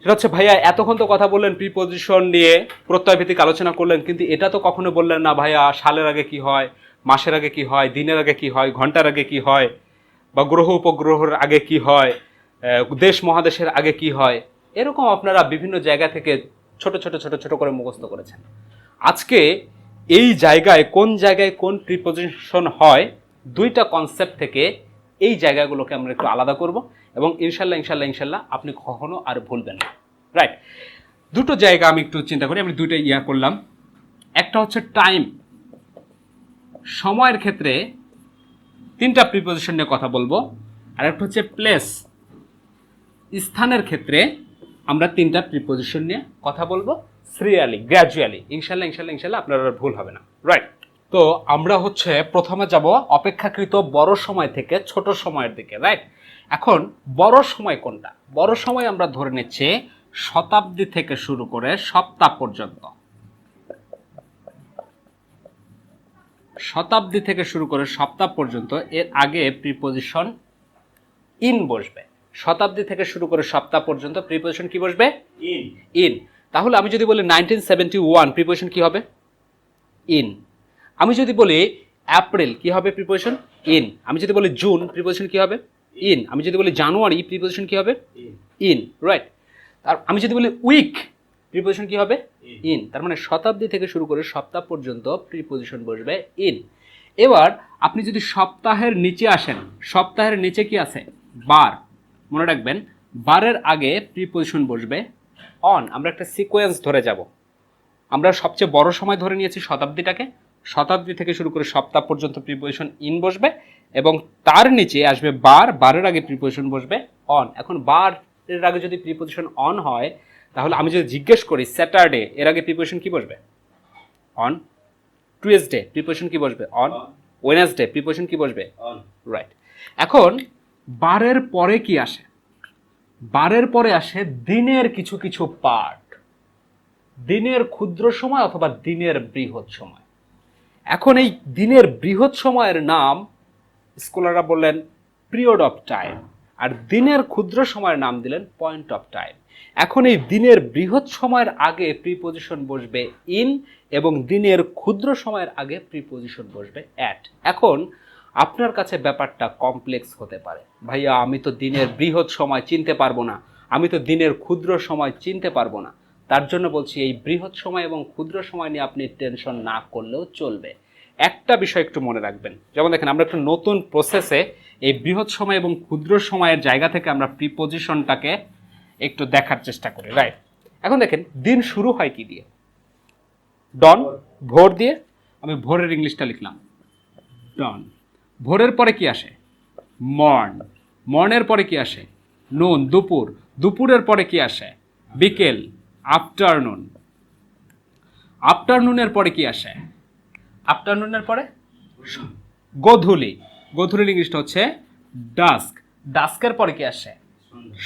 সেটা হচ্ছে, ভাইয়া এতক্ষণ তো কথা বললেন প্রিপজিশন নিয়ে, প্রত্যয় ভিত্তিক আলোচনা করলেন, কিন্তু এটা তো কখনো বললেন না ভাইয়া সালের আগে কি হয়, মাসের আগে কি হয়, দিনের আগে কি হয়, ঘন্টার আগে কি হয়, বা গ্রহ উপগ্রহের আগে কি হয়, দেশ মহাদেশের আগে কি হয়। এরকম আপনারা বিভিন্ন জায়গা থেকে ছোট ছোট ছোট ছোট করে মুখস্থ করেছেন। আজকে এই জায়গায় কোন প্রিপজিশন হয়, 2টা কনসেপ্ট থেকে এই জায়গাগুলোকে আমরা একটু আলাদা করব, এবং ইনশাল্লাহ ইনশাল্লাহ ইনশাল্লাহ আপনি কখনো আর ভুলবেন না। রাইট, 2টো জায়গা আমি একটু চিন্তা করি, আমি 2টা করলাম। একটা হচ্ছে টাইম, সময়ের ক্ষেত্রে 3টা প্রিপজিশন নিয়ে কথা বলবো। আর একটা হচ্ছে প্লেস, স্থানের ক্ষেত্রে আমরা 3টা প্রিপজিশন নিয়ে কথা বলবো, সিরিয়ালি, গ্র্যাজুয়ালি। ইনশাল্লাহ ইনশাল্লাহ ইনশাল্লাহ আপনার আর ভুল হবে না। রাইট, তো আমরা হচ্ছে প্রথমে যাব অপেক্ষাকৃত বড় সময় থেকে ছোট সময়ের দিকে। রাইট, এখন বড় সময় কোনটা? বড় সময় আমরা ধরে নিচ্ছি শতাব্দী থেকে শুরু করে সপ্তাহ পর্যন্ত। শতাব্দী থেকে শুরু করে সপ্তাহ পর্যন্ত, এর আগে প্রিপজিশন ইন বসবে। শতাব্দী থেকে শুরু করে সপ্তাহ পর্যন্ত প্রিপজিশন কি বসবে? ইন। ইন। তাহলে আমি যদি বলি 1971, প্রিপজিশন কি হবে? ইন। আমি যদি বলি এপ্রিল, কি হবে প্রিপজিশন? ইন। আমি যদি বলি জুন, প্রিপজিশন কি হবে? ইন। আমি যদি বলি জানুয়ারি, প্রিপজিশন কি হবে? ইন। রাইট, আর আমি যদি বলি উইক, প্রিপজিশন কি হবে? ইন। তার মানে শতাব্দী থেকে শুরু করে সপ্তাহ পর্যন্ত প্রিপজিশন বসবে ইন। এবার আপনি যদি সপ্তাহের নিচে আসেন, সপ্তাহের নিচে কি আছে? বার। মনে রাখবেন, বারের আগে প্রিপজিশন বসবে অন। আমরা একটা সিকোয়েন্স ধরে যাব। আমরা সবচেয়ে বড় সময় ধরে নিয়েছি শতাব্দীটাকে, শতাব্দী থেকে শুরু করে সপ্তাহ পর্যন্ত প্রিপজিশন ইন বসবে, এবং তার নিচে আসবে বার, বারের আগে প্রিপজিশন বসবে অন। এখন বারের আগে যদি প্রিপজিশন অন হয়, তাহলে আমি যদি জিজ্ঞেস করি স্যাটারডে, এর আগে প্রিপজিশন কি বসবে? অন। টুয়েসডে, প্রিপজিশন কি বসবে? অন। ওয়েডনেসডে, প্রিপজিশন কি বসবে? অন। রাইট, এখন বারের পরে কি আসে? বারের পরে আসে দিনের কিছু কিছু পার্ট, দিনের ক্ষুদ্র সময় অথবা দিনের বৃহৎ সময়। এখন এই দিনের বৃহৎ সময়ের নাম স্কলাররা বললেন পিরিয়ড অফ টাইম, আর দিনের ক্ষুদ্র সময়ের নাম দিলেন পয়েন্ট অফ টাইম। এখন এই দিনের বৃহৎ সময়ের আগে প্রিপজিশন বসবে ইন, এবং দিনের ক্ষুদ্র সময়ের আগে প্রিপজিশন বসবে অ্যাট। এখন আপনার কাছে ব্যাপারটা কমপ্লেক্স হতে পারে, ভাইয়া আমি তো দিনের বৃহৎ সময় চিনতে পারবো না, আমি তো দিনের ক্ষুদ্র সময় চিনতে পারবো না। তার জন্য বলছি, এই বৃহৎ সময় এবং ক্ষুদ্র সময় নিয়ে আপনি টেনশন না করলেও চলবে। একটা বিষয় একটু মনে রাখবেন, যেমন দেখেন আমরা একটা নতুন প্রসেসে এই বৃহৎ সময় এবং ক্ষুদ্র সময়ের জায়গা থেকে আমরা প্রিপজিশনটাকে একটু দেখার চেষ্টা করি। রাইট, এখন দেখেন দিন শুরু হয় কি দিয়ে? ডন, ভোর দিয়ে। আমি ভোরের ইংলিশটা লিখলাম ডন। ভোরের পরে কি আসে? মর্ন। মর্নের পরে কি আসে? নুন, দুপুর। দুপুরের পরে কি আসে? বিকেল, আফটারনুন। আফটারনুনের পরে কি আসে? আফটারনুনের পরে গোধূলি। গোধূলির ইংলিশটা হচ্ছে ডাস্ক। ডাস্কের পরে কি আসে?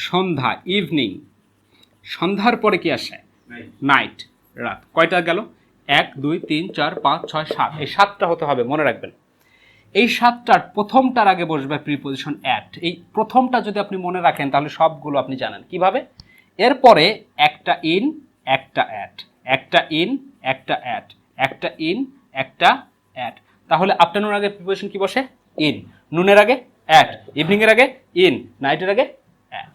সন্ধ্যা, ইভিনিং। সন্ধ্যার পরে কি আসে? নাইট, রাত। কয়টা গেল? 1 2 3 4 5 6 7, এই 7টা হতে হবে, মনে রাখবেন। এই 7টার প্রথমটার আগে বসবে প্রিপজিশন অ্যাট। এই প্রথমটা যদি আপনি মনে রাখেন তাহলে সবগুলো আপনি জানেন কিভাবে। এরপরে একটা ইন, একটা অ্যাট, একটা ইন, একটা অ্যাট, একটা ইন, একটা অ্যাট। তাহলে আফটারনুনের আগে প্রিপজিশন কি বসে? ইন। নুনের আগে অ্যাট, ইভিনিং এর আগে ইন, নাইটের আগে অ্যাট।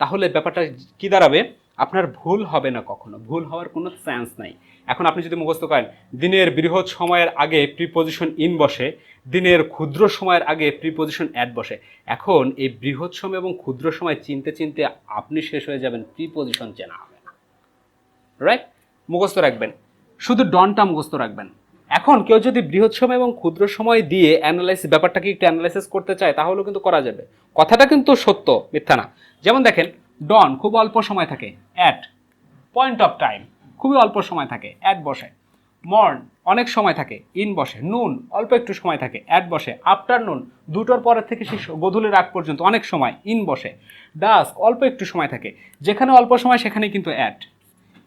তাহলে ব্যাপারটা কি দাঁড়াবে? আপনার ভুল হবে না, কখনো ভুল হওয়ার কোনো চান্স নাই। এখন আপনি যদি মুখস্থ করেন দিনের বৃহৎ সময়ের আগে প্রিপজিশন ইন বসে, দিনের ক্ষুদ্র সময়ের আগে প্রিপজিশন অ্যাট বসে। এখন এই বৃহৎ সময় এবং ক্ষুদ্র সময় চিনতে চিনতে আপনি শেষ হয়ে যাবেন, প্রিপজিশন চেনা হবে না। রাইট, মুখস্থ রাখবেন, শুধু ডনটা মুখস্থ রাখবেন। এখন কেউ যদি বৃহৎ সময় এবং ক্ষুদ্র সময় দিয়ে অ্যানালাইসিস, ব্যাপারটাকে একটু অ্যানালাইসিস করতে চায়, তাহলেও কিন্তু করা যাবে। কথাটা কিন্তু সত্য, মিথ্যা না। যেমন দেখেন, ডন খুব অল্প সময় থাকে, অ্যাট পয়েন্ট অফ টাইম খুবই অল্প সময় থাকে, অ্যাট বসে। মর্ন অনেক সময় থাকে, ইন বসে। নুন অল্প একটু সময় থাকে, অ্যাট বসে। আফটারনুন দুটোর পরের থেকে শেষ গধূলির আগ পর্যন্ত অনেক সময়, ইন বসে। ডাস্ক অল্প একটু সময় থাকে, যেখানে অল্প সময় সেখানে কিন্তু অ্যাট।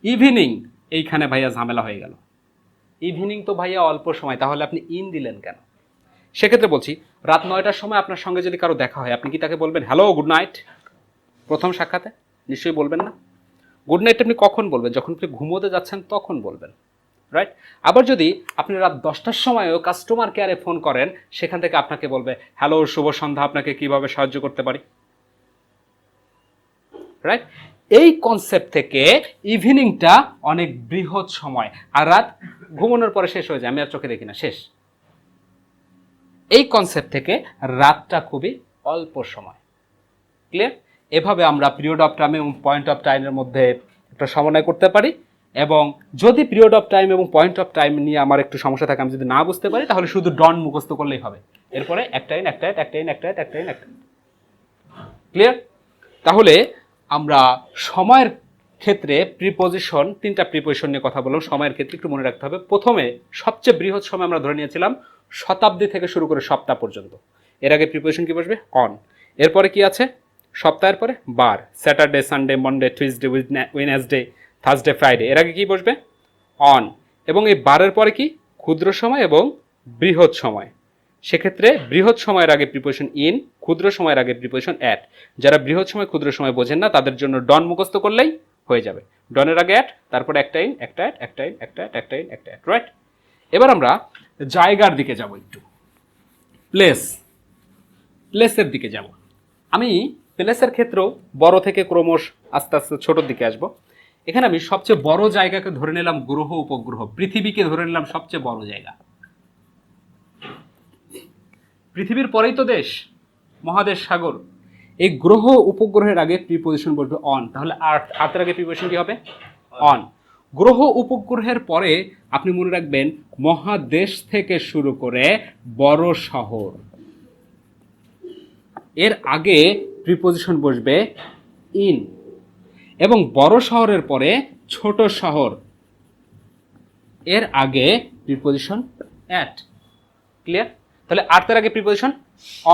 ইভিনিং, এইখানে ভাইয়া ঝামেলা হয়ে গেল, ইভিনিং তো ভাইয়া অল্প সময়, তাহলে আপনি ইন দিলেন কেন? সেক্ষেত্রে বলছি, রাত 9টার সময় আপনার সঙ্গে যদি কারো দেখা হয়, আপনি কি তাকে বলবেন হ্যালো গুড নাইট? প্রথম সাক্ষাতে নিশ্চয়ই বলবেন না। গুড নাইট আপনি কখন বলবেন? যখন আপনি ঘুমোতে যাচ্ছেন তখন বলবেন, রাইট? আবার যদি আপনি রাত 10টার সময়ও কাস্টমার কেয়ারে ফোন করেন, সেখান থেকে আপনাকে বলবে হ্যালো শুভ সন্ধ্যা, আপনাকে কিভাবে সাহায্য করতে পারি, রাইট? এই কনসেপ্ট থেকে ইভিনিংটা অনেক বৃহৎ সময়, আর রাত ঘুমানোর পরে শেষ হয়ে যায়, আমি আর চোখে দেখি না, শেষ। এই কনসেপ্ট থেকে রাতটা খুবই অল্প সময়। ক্লিয়ার? এভাবে আমরা পিরিয়ড অফ টাইম এবং পয়েন্ট অফ টাইমের মধ্যে একটা সমন্বয় করতে পারি। এবং যদি পিরিয়ড অফ টাইম এবং পয়েন্ট অফ টাইম নিয়ে আমার একটু সমস্যা থাকে, আমি যদি না বুঝতে পারি, তাহলে শুধু ডন মুখস্থ করলেই হবে। এরপরে একটা ইন, একটা একটা ইন, একটা একটা ইন, একটা। ক্লিয়ার? তাহলে আমরা সময়ের ক্ষেত্রে প্রিপজিশন, 3টা প্রিপজিশন নিয়ে কথা বললাম। সময়ের ক্ষেত্রে একটু মনে রাখতে হবে, প্রথমে সবচেয়ে বৃহৎ সময় আমরা ধরে নিয়েছিলাম শতাব্দী থেকে শুরু করে সপ্তাহ পর্যন্ত। এর আগে প্রিপজিশন কি বসবে? অন। এরপরে কি আছে? সপ্তাহের পরে বার, Saturday, Sunday, Monday, Tuesday, Wednesday, Thursday, Friday. এর আগে কি বসবে? অন। এবং এই বারের পরে কি? ক্ষুদ্র সময় এবং বৃহৎ সময়। সেক্ষেত্রে বৃহৎ সময়ের আগে প্রিপজিশন ইন, ক্ষুদ্র সময়ের আগে প্রিপজিশন অ্যাট। যারা বৃহৎ সময় ক্ষুদ্র সময় বোঝেন না, তাদের জন্য ডন মুখস্থ করলেই হয়ে যাবে। ডনের আগে অ্যাট, তারপরে একটা ইন, একটা অ্যাট, একটা ইন, একটা অ্যাট, একটা ইন, একটা অ্যাট, রাইট? এবার আমরা জায়গার দিকে যাব, একটু প্লেস, প্লেসের দিকে যাব। আমি প্লেসের ক্ষেত্রেও বড় থেকে ক্রমশ আস্তে আস্তে ছোটোর দিকে আসব। এখানে আমি সবচেয়ে বড় জায়গাকে ধরে নিলাম গ্রহ উপগ্রহ, পৃথিবীকে ধরে নিলাম সবচেয়ে বড় জায়গা। পৃথিবীর পরেই তো দেশ, মহাদেশ, সাগর। এই গ্রহ উপগ্রহের আগে প্রিপজিশন বলবে অন। তাহলে আর্থের আগে প্রিপজিশন কি হবে? অন। গ্রহ উপগ্রহের পরে আপনি মনে রাখবেন মহাদেশ থেকে শুরু করে বড় শহর, এর আগে প্রিপজিশন বসবে ইন। এবং বড় শহরের পরে ছোট শহর, এর আগে প্রিপজিশন অ্যাট। ক্লিয়ার? তাহলে আর্থের আগে প্রিপজিশন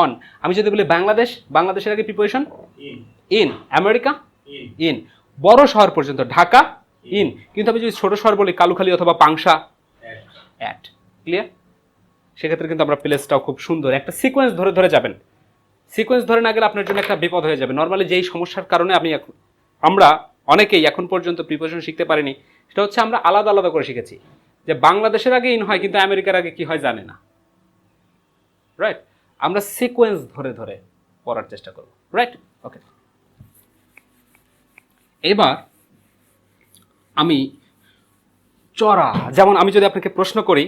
অন। আমি যদি বলি বাংলাদেশ, বাংলাদেশের আগে প্রিপজিশন ইন। America in. বড় শহর পর্যন্ত ঢাকা ইন। কিন্তু আমি যদি ছোট শহর বলি কালুখালী অথবা পাংশা, অ্যাট। ক্লিয়ার? সেক্ষেত্রে কিন্তু আমরা প্লেসটাও খুব সুন্দর একটা সিকোয়েন্স ধরে ধরে যাবেন। সিকোয়েন্স ধরে না গেলে আপনার জন্য একটা বিপদ হয়ে যাবে। নর্মালি যেই সমস্যার কারণে আমরা অনেকেই এখন পর্যন্ত প্রিপজিশন শিখতে পারিনি, সেটা হচ্ছে আমরা আলাদা আলাদা করে শিখেছি। যে বাংলাদেশের আগে ইন হয়, কিন্তু আমেরিকার আগে কি হয় জানে না, রাইট? আমরা সিকোয়েন্স ধরে ধরে পড়ার চেষ্টা করব, রাইট? ওকে, এবার আমি চড়া, যেমন আমি যদি আপনাকে প্রশ্ন করি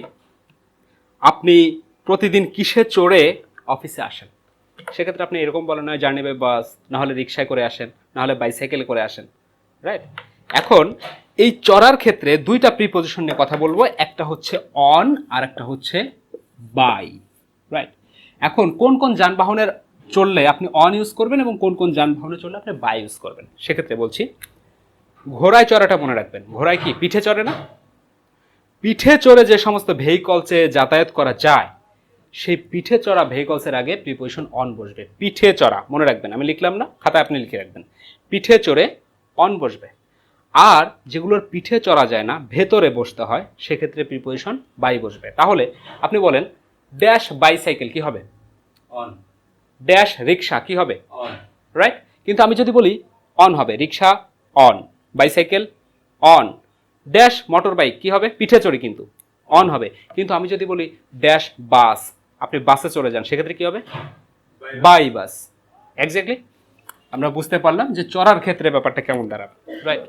আপনি প্রতিদিন কিসে চড়ে অফিসে আসেন, সেক্ষেত্রে আপনি এরকম বলেন, নয় জার্নি বাই বাস, না হলে রিক্সায় করে আসেন, না হলে বাইসাইকেলে করে আসেন, রাইট? এখন এই চড়ার ক্ষেত্রে 2টা প্রিপজিশন নিয়ে কথা বলবো, একটা হচ্ছে অন আর একটা হচ্ছে বাই, রাইট? এখন কোন কোন যানবাহনের চললে আপনি অন ইউজ করবেন এবং কোন কোন যানবাহনে চললে আপনি বাই ইউজ করবেন, সেক্ষেত্রে বলছি ঘোড়ায় চড়াটা মনে রাখবেন। ঘোড়ায় কি পিঠে চড়ে না? পিঠে চড়ে যে সমস্ত ভেহিকলসে যাতায়াত করা যায়, সেই পিঠে চড়া ভেহিকলসের আগে প্রিপজিশন অন বসবে। পিঠে চড়া মনে রাখবেন, আমি লিখলাম না, খাতায় আপনি লিখে রাখবেন। পিঠে চড়ে অন বসবে। আর যেগুলোর পিঠে চড়া যায় না, ভেতরে বসতে হয়, সেক্ষেত্রে প্রিপজিশন বাই বসবে। তাহলে আপনি বলেন ড্যাশ বাইসাইকেল কি হবে? অন। ড্যাশ রিক্সা কি হবে? On, right? কিন্তু আমি যদি বলি অন হবে, rickshaw on, bicycle on. Dash motor bike কি হবে? পিঠে চড়ি কিন্তু অন হবে। কিন্তু আমি যদি বলি ড্যাশ বাস, আপনি বাসে চলে যান, সেক্ষেত্রে কি হবে? By bus. এক্স্যাক্টলি আমরা বুঝতে পারলাম যে চড়ার ক্ষেত্রে ব্যাপারটা কেমন দাঁড়াবে, রাইট?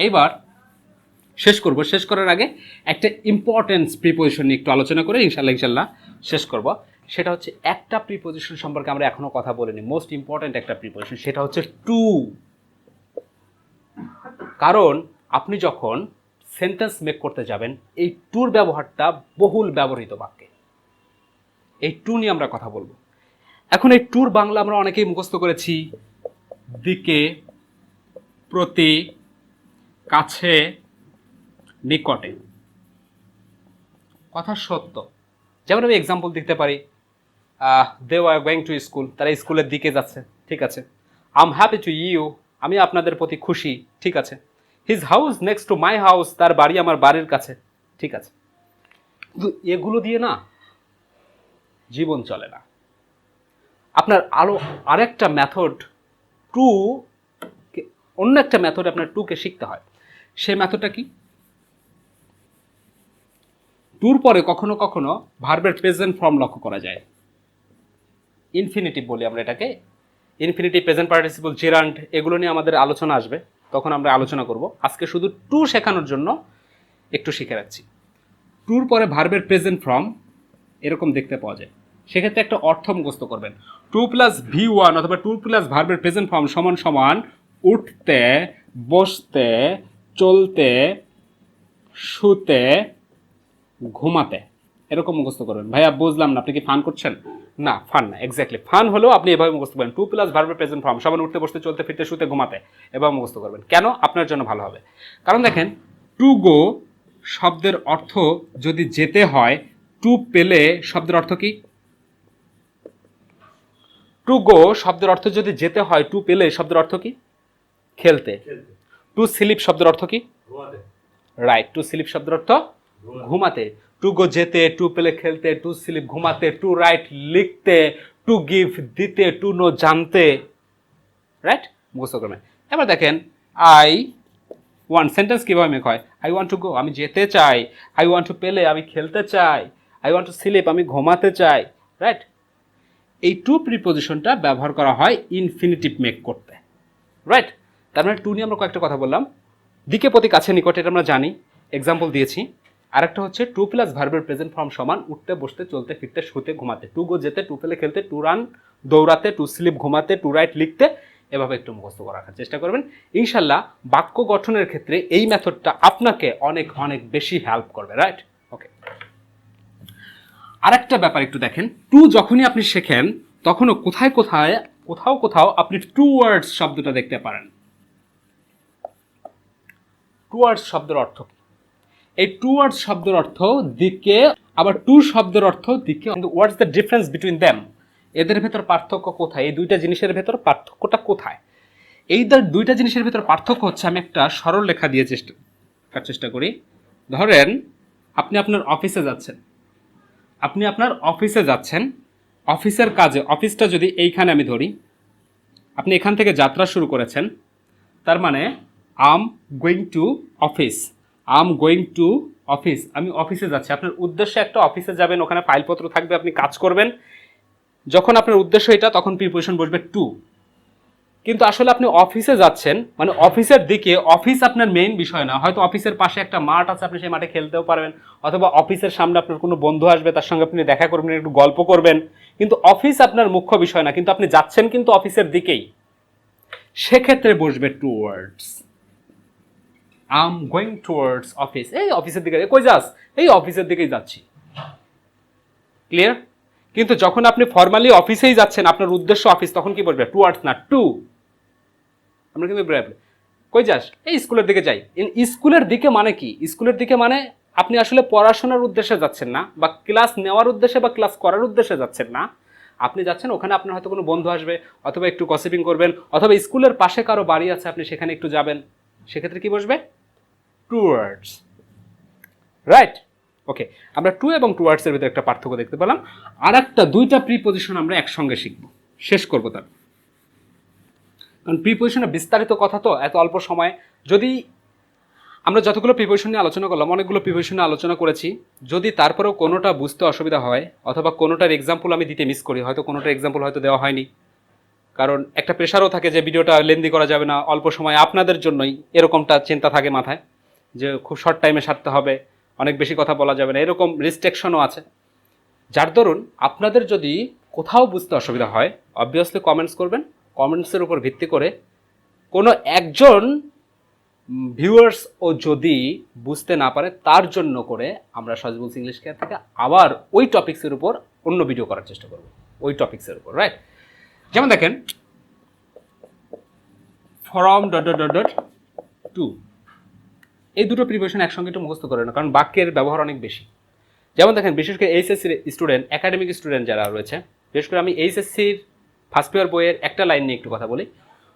এইবার শেষ করার আগে একটা ইম্পর্টেন্স প্রিপোজিশন নিয়ে একটু আলোচনা করে ইনশাল্লাহ শেষ করব। সেটা হচ্ছে একটা প্রিপোজিশন সম্পর্কে আমরা এখনো কথা বলিনি, মোস্ট ইম্পর্টেন্ট একটা প্রিপোজিশন, সেটা হচ্ছে টু। কারণ আপনি যখন সেন্টেন্স মেক করতে যাবেন এই টুর ব্যবহারটা বহুল ব্যবহৃত বাক্যে, এই টু নিয়ে আমরা কথা বলবো। এখন এই টুর বাংলা আমরা অনেকেই মুখস্থ করেছি, দিকে, প্রতি, কাছে, নিকটে। কথা সত্য। যেমন আমি এক্সাম্পল দিতে পারি, they are going to school, তারা স্কুলের দিকে যাচ্ছে, ঠিক আছে। I am happy to you, আমি আপনাদের প্রতি খুশি, ঠিক আছে। His house next to my house, তার বাড়ি আমার বাড়ির কাছে, ঠিক আছে। কিন্তু এগুলো দিয়ে না জীবন চলে না। আপনার আরেকটা মেথড টু, অন্য একটা মেথড আপনার টুকে শিখতে হয়। সেই মেথডটা কি? টুর পরে কখনো কখনো ভার্বের প্রেজেন্ট ফর্ম লক্ষ্য করা যায়। ইনফিনিটিভ বলি আমরা এটাকে, ইনফিনিটিভ, প্রেজেন্ট পার্টিসিপল, জেরান্ড, এগুলো নিয়ে আমাদের আলোচনা আসবে, তখন আমরা আলোচনা করব। আজকে শুধু টু শেখানোর জন্য একটু শিখে রাখছি। টুর পরে ভার্বের প্রেজেন্ট ফর্ম এরকম দেখতে পাওয়া যায়। সেক্ষেত্রে একটা অর্থ মুখস্থ করবেন। টু প্লাস V1 অথবা টু প্লাস ভার্বের প্রেজেন্ট ফর্ম সমান সমান উঠতে, বসতে, চলতে, শুতে, ঘুমাতে, এরকম মুখস্থ করবেন। ভাইয়া বুঝলাম না, আপনি কি ফান করছেন? না, ফান না, এক্স্যাক্টলি ফান হলেও আপনি এভাবে মুখস্থ করবেন। টু প্লাস ভার্বের প্রেজেন্ট ফর্ম সমান উঠতে, বসতে, চলতে, ফিরতে, শুতে, ঘুমাতে, এভাবে মুখস্থ করবেন। কেন? আপনার জন্য ভালো হবে। কারণ দেখেন, টু গো শব্দের অর্থ যদি যেতে হয়, টু পেলে শব্দের অর্থ কি? টু গো শব্দের অর্থ যদি যেতে হয়, টু পেলে শব্দের অর্থ কি? খেলতে। টু স্লিপ শব্দের অর্থ কি? রাইট, টু স্লিপ শব্দের অর্থ ঘুমাতে। টু গো যেতে, টু পেলে খেলতে, টু স্লিপ ঘুমাতে, টু রাইট লিখতে, টু গিভ দিতে, টু নো জানতে, রাইট? মুখস্থ করবেন। এবার দেখেন, আই ওয়ান্ট, সেন্টেন্স কিভাবে মেক হয়? আই ওয়ান্ট টু গো, আমি যেতে চাই। আই ওয়ান্ট টু পেলে, আমি খেলতে চাই। আই ওয়ান্ট টু স্লিপ, আমি ঘুমাতে চাই, রাইট? এই টু প্রিপোজিশনটা ব্যবহার করা হয় ইনফিনিটিভ মেক করতে, রাইট? তার মানে টু নিয়ে আমরা কয়েকটা কথা বললাম। দিকে, প্রতি, কাছে, নিকটে, এটা আমরা জানি, এক্সাম্পল দিয়েছি। আরেকটা হচ্ছে টু প্লাস ভার্বের প্রেজেন্ট ফর্ম সমান উঠতে, বসতে, চলতে, ফিরতে, শুতে, ঘুমাতে। টু গো যেতে, টু পেলে খেলতে, টু রান দৌড়াতে, টু স্লিপ ঘুমাতে, টু রাইট লিখতে, এভাবে একটু মুখস্থ করে রাখার চেষ্টা করবেন। ইনশাল্লাহ বাক্য গঠনের ক্ষেত্রে এই মেথডটা আপনাকে অনেক অনেক বেশি হেল্প করবে, রাইট? ওকে, আরেকটা ব্যাপার একটু দেখেন, টু যখনই আপনি শেখেন তখনও কোথাও আপনি টু ওয়ার্ডস শব্দটা দেখতে পারেন। টু ওয়ার্ডস শব্দের অর্থ কি? এই টু ওয়ার্ডস শব্দের অর্থ দিকে, আবার টু শব্দের অর্থ দিকে। What's the difference between them? এদের ভেতর পার্থক্য কোথায়? এই দুইটা জিনিসের ভেতর পার্থক্যটা কোথায়? এই দুইটা জিনিসের ভেতর পার্থক্য হচ্ছে, আমি একটা সরল লেখা দিয়ে চেষ্টা করি। ধরেন আপনি আপনার অফিসে যাচ্ছেন, অফিসের কাজে, অফিসটা যদি এইখানে আমি ধরি, আপনি এখান থেকে যাত্রা শুরু করেছেন, তার মানে আম গোয়িং টু অফিস, আমি অফিসে যাচ্ছি। আপনার উদ্দেশ্য একটা, অফিসে যাবেন, ওখানে ফাইলপত্র থাকবে, আপনি কাজ করবেন। যখন আপনার উদ্দেশ্য এটা, তখন প্রিপোজিশন বসবে টু। কিন্তু আসলে আপনি অফিসে যাচ্ছেন, মানে অফিসের দিকে, অফিস আপনার মেইন বিষয় না। হয়তো অফিসের পাশে একটা মাঠ আছে, আপনি সেই মাঠে খেলতেও পারবেন, অথবা অফিসের সামনে আপনার কোনো বন্ধু আসবে, তার সঙ্গে আপনি দেখা করবেন, একটু গল্প করবেন। কিন্তু অফিস আপনার মুখ্য বিষয় না, কিন্তু আপনি যাচ্ছেন কিন্তু অফিসের দিকেই। সেক্ষেত্রে বসবে towards. I am going towards office, এই অফিসের দিকে। কই যাস? এই অফিসের দিকেই যাচ্ছি। ক্লিয়ার? কিন্তু যখন আপনি ফর্মালি অফিসেই যাচ্ছেন, আপনার উদ্দেশ্য অফিস, তখন কি বলবে? টুয়ার্ডস না, টু। আমরা কিন্তু কই যাস? এই স্কুলের দিকে যাই। স্কুলের দিকে মানে কি? স্কুলের দিকে মানে আপনি আসলে পড়াশোনার উদ্দেশ্যে যাচ্ছেন না, বা ক্লাস নেওয়ার উদ্দেশ্যে বা ক্লাস করার উদ্দেশ্যে যাচ্ছেন না। আপনি যাচ্ছেন, ওখানে আপনার হয়তো কোনো বন্ধু আসবে, অথবা একটু গসিপিং করবেন, অথবা স্কুলের পাশে কারো বাড়ি আছে, আপনি সেখানে একটু যাবেন। সেক্ষেত্রে কি বসবে? Towards, right? ওকে, আমরা টু এবং টুয়ার্ডস এর ভিতরে একটা পার্থক্য দেখতে পেলাম। আর একটা দুইটা প্রিপোজিশন আমরা একসঙ্গে শিখবো, শেষ করবো তার। কারণ প্রিপোজিশনে বিস্তারিত কথা তো, এত অল্প সময়। যদি আমরা যতগুলো প্রিপোজিশন নিয়ে আলোচনা করলাম, অনেকগুলো প্রিপোজিশন নিয়ে আলোচনা করেছি, যদি তারপরেও কোনোটা বুঝতে অসুবিধা হয়, অথবা কোনোটার এক্সাম্পল আমি দিতে মিস করি, হয়তো কোনোটার এক্সাম্পল হয়তো দেওয়া হয়নি, কারণ একটা প্রেশারও থাকে যে ভিডিওটা লেন্দি করা যাবে না, অল্প সময় আপনাদের জন্যই, এরকমটা চিন্তা থাকে মাথায়। যে খুব শর্ট টাইমে সারতে হবে, অনেক বেশি কথা বলা যাবে না, এরকম রেস্ট্রিকশনও আছে। যার দরুন আপনাদের যদি কোথাও বুঝতে অসুবিধা হয় অবভিয়াসলি কমেন্টস করবেন। কমেন্টসের উপর ভিত্তি করে কোনো একজন ভিউয়ার্স ও যদি বুঝতে না পারে তার জন্য করে আমরা সজিবুল ইংলিশ কেয়ার থেকে আবার ওই টপিক্সের উপর অন্য ভিডিও করার চেষ্টা করব, ওই টপিক্সের উপর, রাইট? যেমন দেখেন from dot dot dot dot to, এই দুটো প্রিপারেশন একসঙ্গে একটু মুখস্থ করে না, কারণ বাক্যের ব্যবহার অনেক বেশি। যেমন দেখেন বিশেষ করে এইচএসসির স্টুডেন্ট, একাডেমিক স্টুডেন্ট যারা রয়েছে, বিশেষ করে আমি এইচএসসির ফার্স্ট ইয়ার বইয়ের একটা লাইন নিয়ে একটু কথা বলি।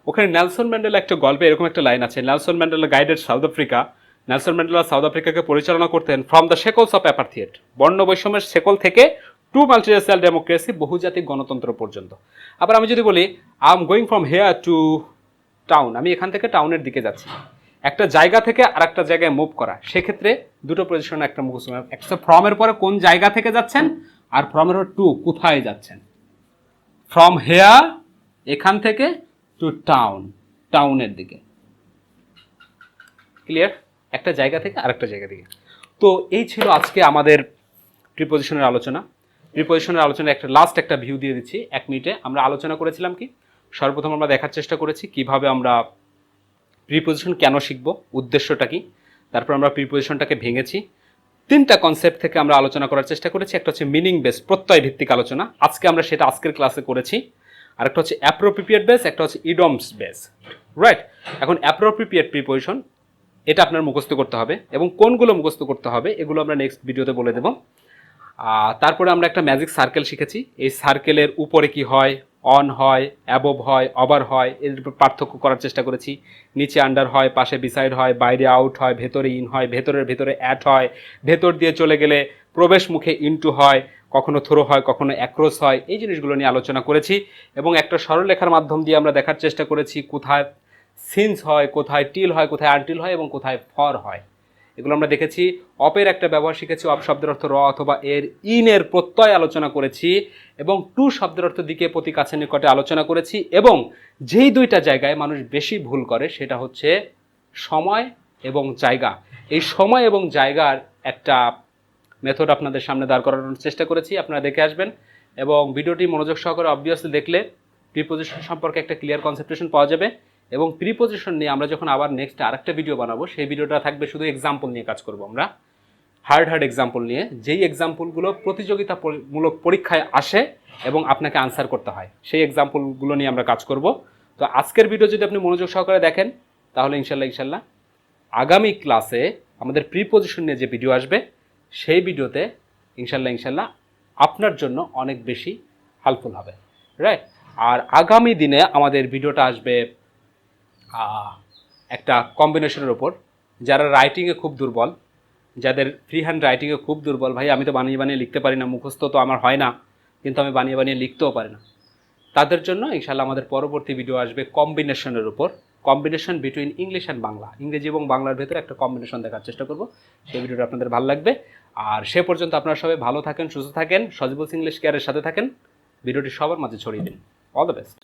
ওখানে নেলসন ম্যান্ডেলা একটা গল্পে এরকম একটা লাইন আছে, Nelson Mandela guided South Africa. Nelson Mandela South আফ্রিকাকে পরিচালনা করতেন from the shackles of apartheid, বর্ণ বৈষম্যের শেকল থেকে টু মাল্টিরেশিয়াল ডেমোক্রেসি, বহুজাতিক গণতন্ত্র পর্যন্ত। আবার আমি যদি বলি I am going from here two town, আমি এখান থেকে টাউনের দিকে যাচ্ছি, একটা জায়গা থেকে আর একটা জায়গায় মুভ করা, সেক্ষেত্রে দুটো পজিশন একটা মুখস্থ, একটা ফ্রমের পরে কোন জায়গা থেকে যাচ্ছেন, আর ফ্রমের পর টু কোথায় যাচ্ছেন। ফ্রম হেয়ার এখান থেকে টু টাউন, টাউনের দিকে, ক্লিয়ার? একটা জায়গা থেকে আরেকটা জায়গা থেকে। তো এই ছিল আজকে আমাদের প্রিপোজিশনের আলোচনা। প্রিপোজিশনের আলোচনা একটা লাস্ট একটা ভিউ দিয়ে দিচ্ছি 1 মিনিটে। আমরা আলোচনা করেছিলাম কি, সর্বপ্রথম আমরা দেখার চেষ্টা করেছি কিভাবে আমরা প্রিপোজিশন কেন শিখবো, উদ্দেশ্যটা কি। তারপর আমরা প্রিপোজিশনটাকে ভেঙেছি, 3টা কনসেপ্ট থেকে আমরা আলোচনা করার চেষ্টা করেছি। একটা হচ্ছে মিনিং বেস, প্রত্যয় ভিত্তিক আলোচনা, আজকে আমরা সেটা আজকের ক্লাসে করেছি। আরেকটা হচ্ছে অ্যাপ্রোপ্রিয়েট বেস, একটা হচ্ছে ইডমস বেস, রাইট? এখন অ্যাপ্রোপ্রিয়েট প্রিপোজিশন এটা আপনার মুখস্থ করতে হবে, এবং কোনগুলো মুখস্থ করতে হবে এগুলো আমরা নেক্সট ভিডিওতে বলে দেব। তারপরে আমরা একটা ম্যাজিক সার্কেল শিখেছি, এই সার্কেলের উপরে কি হয়, অন হয়, অ্যাবভ হয়, ওভার হয়, এর পার্থক্য করার চেষ্টা করেছি। নিচে আন্ডার হয়, পাশে বিসাইড হয়, বাইরে আউট হয়, ভেতরে ইন হয়, ভেতরের ভেতরে অ্যাট হয়, ভেতর দিয়ে চলে গেলে প্রবেশ মুখে ইনটু হয়, কখনো থ্রো হয়, কখনো অ্যাক্রস হয়, এই জিনিসগুলো নিয়ে আলোচনা করেছি। এবং একটা সরলরেখার মাধ্যম দিয়ে আমরা দেখার চেষ্টা করেছি কোথায় সিন্স হয়, কোথায় টিল হয়, কোথায় আনটিল হয়, এবং কোথায় ফর হয়, এগুলো আমরা দেখেছি। অপের একটা ব্যবহার শিখেছি, অপ শব্দের অর্থ র অথবা এর, ইনের প্রত্যয় আলোচনা করেছি, এবং টু শব্দের অর্থ দিকে, প্রতি, কাছে, নিকটে আলোচনা করেছি। এবং যেই দুইটা জায়গায় মানুষ বেশি ভুল করে সেটা হচ্ছে সময় এবং জায়গা। এই সময় এবং জায়গার একটা মেথড আপনাদের সামনে দাঁড় করানোর চেষ্টা করেছি, আপনারা দেখে আসবেন। এবং ভিডিওটি মনোযোগ সহকারে অবভিয়াসলি দেখলে প্রিপোজিশন সম্পর্কে একটা ক্লিয়ার কনসেপ্টেশন পাওয়া যাবে। এবং প্রিপোজিশন নিয়ে আমরা যখন আবার নেক্সট আরেকটা ভিডিও বানাবো, সেই ভিডিওটা থাকবে শুধু এক্সাম্পল নিয়ে কাজ করব আমরা, হার্ড এক্সাম্পল নিয়ে, যেই এক্সাম্পলগুলো প্রতিযোগিতামূলক পরীক্ষায় আসে এবং আপনাকে আনসার করতে হয়, সেই এক্সাম্পলগুলো নিয়ে আমরা কাজ করব। তো আজকের ভিডিও যদি আপনি মনোযোগ সহকারে দেখেন তাহলে ইনশাল্লাহ আগামী ক্লাসে আমাদের প্রিপোজিশন নিয়ে যে ভিডিও আসবে সেই ভিডিওতে ইনশাল্লাহ আপনার জন্য অনেক বেশি হেল্পফুল হবে, রাইট? আর আগামী দিনে আমাদের ভিডিওটা আসবে একটা কম্বিনেশনের ওপর, যারা রাইটিংয়ে খুব দুর্বল, যাদের ফ্রি হ্যান্ড রাইটিংয়ে খুব দুর্বল, ভাই আমি তো বানিয়ে লিখতে পারি না, মুখস্থ তো আমার হয় না, কিন্তু আমি বানিয়ে লিখতেও পারি না, তাদের জন্য ইনশাল্লাহ আমাদের পরবর্তী ভিডিও আসবে কম্বিনেশনের উপর, combination between English and Bangla, ইংরেজি এবং বাংলার ভেতরে একটা কম্বিনেশন দেখার চেষ্টা করব। সেই ভিডিওটা আপনাদের ভালো লাগবে। আর সে পর্যন্ত আপনারা সবাই ভালো থাকেন, সুস্থ থাকেন, সজিবুল ইংলিশ কেয়ারের সাথে থাকেন, ভিডিওটি সবার মাঝে ছড়িয়ে দিন। All the best.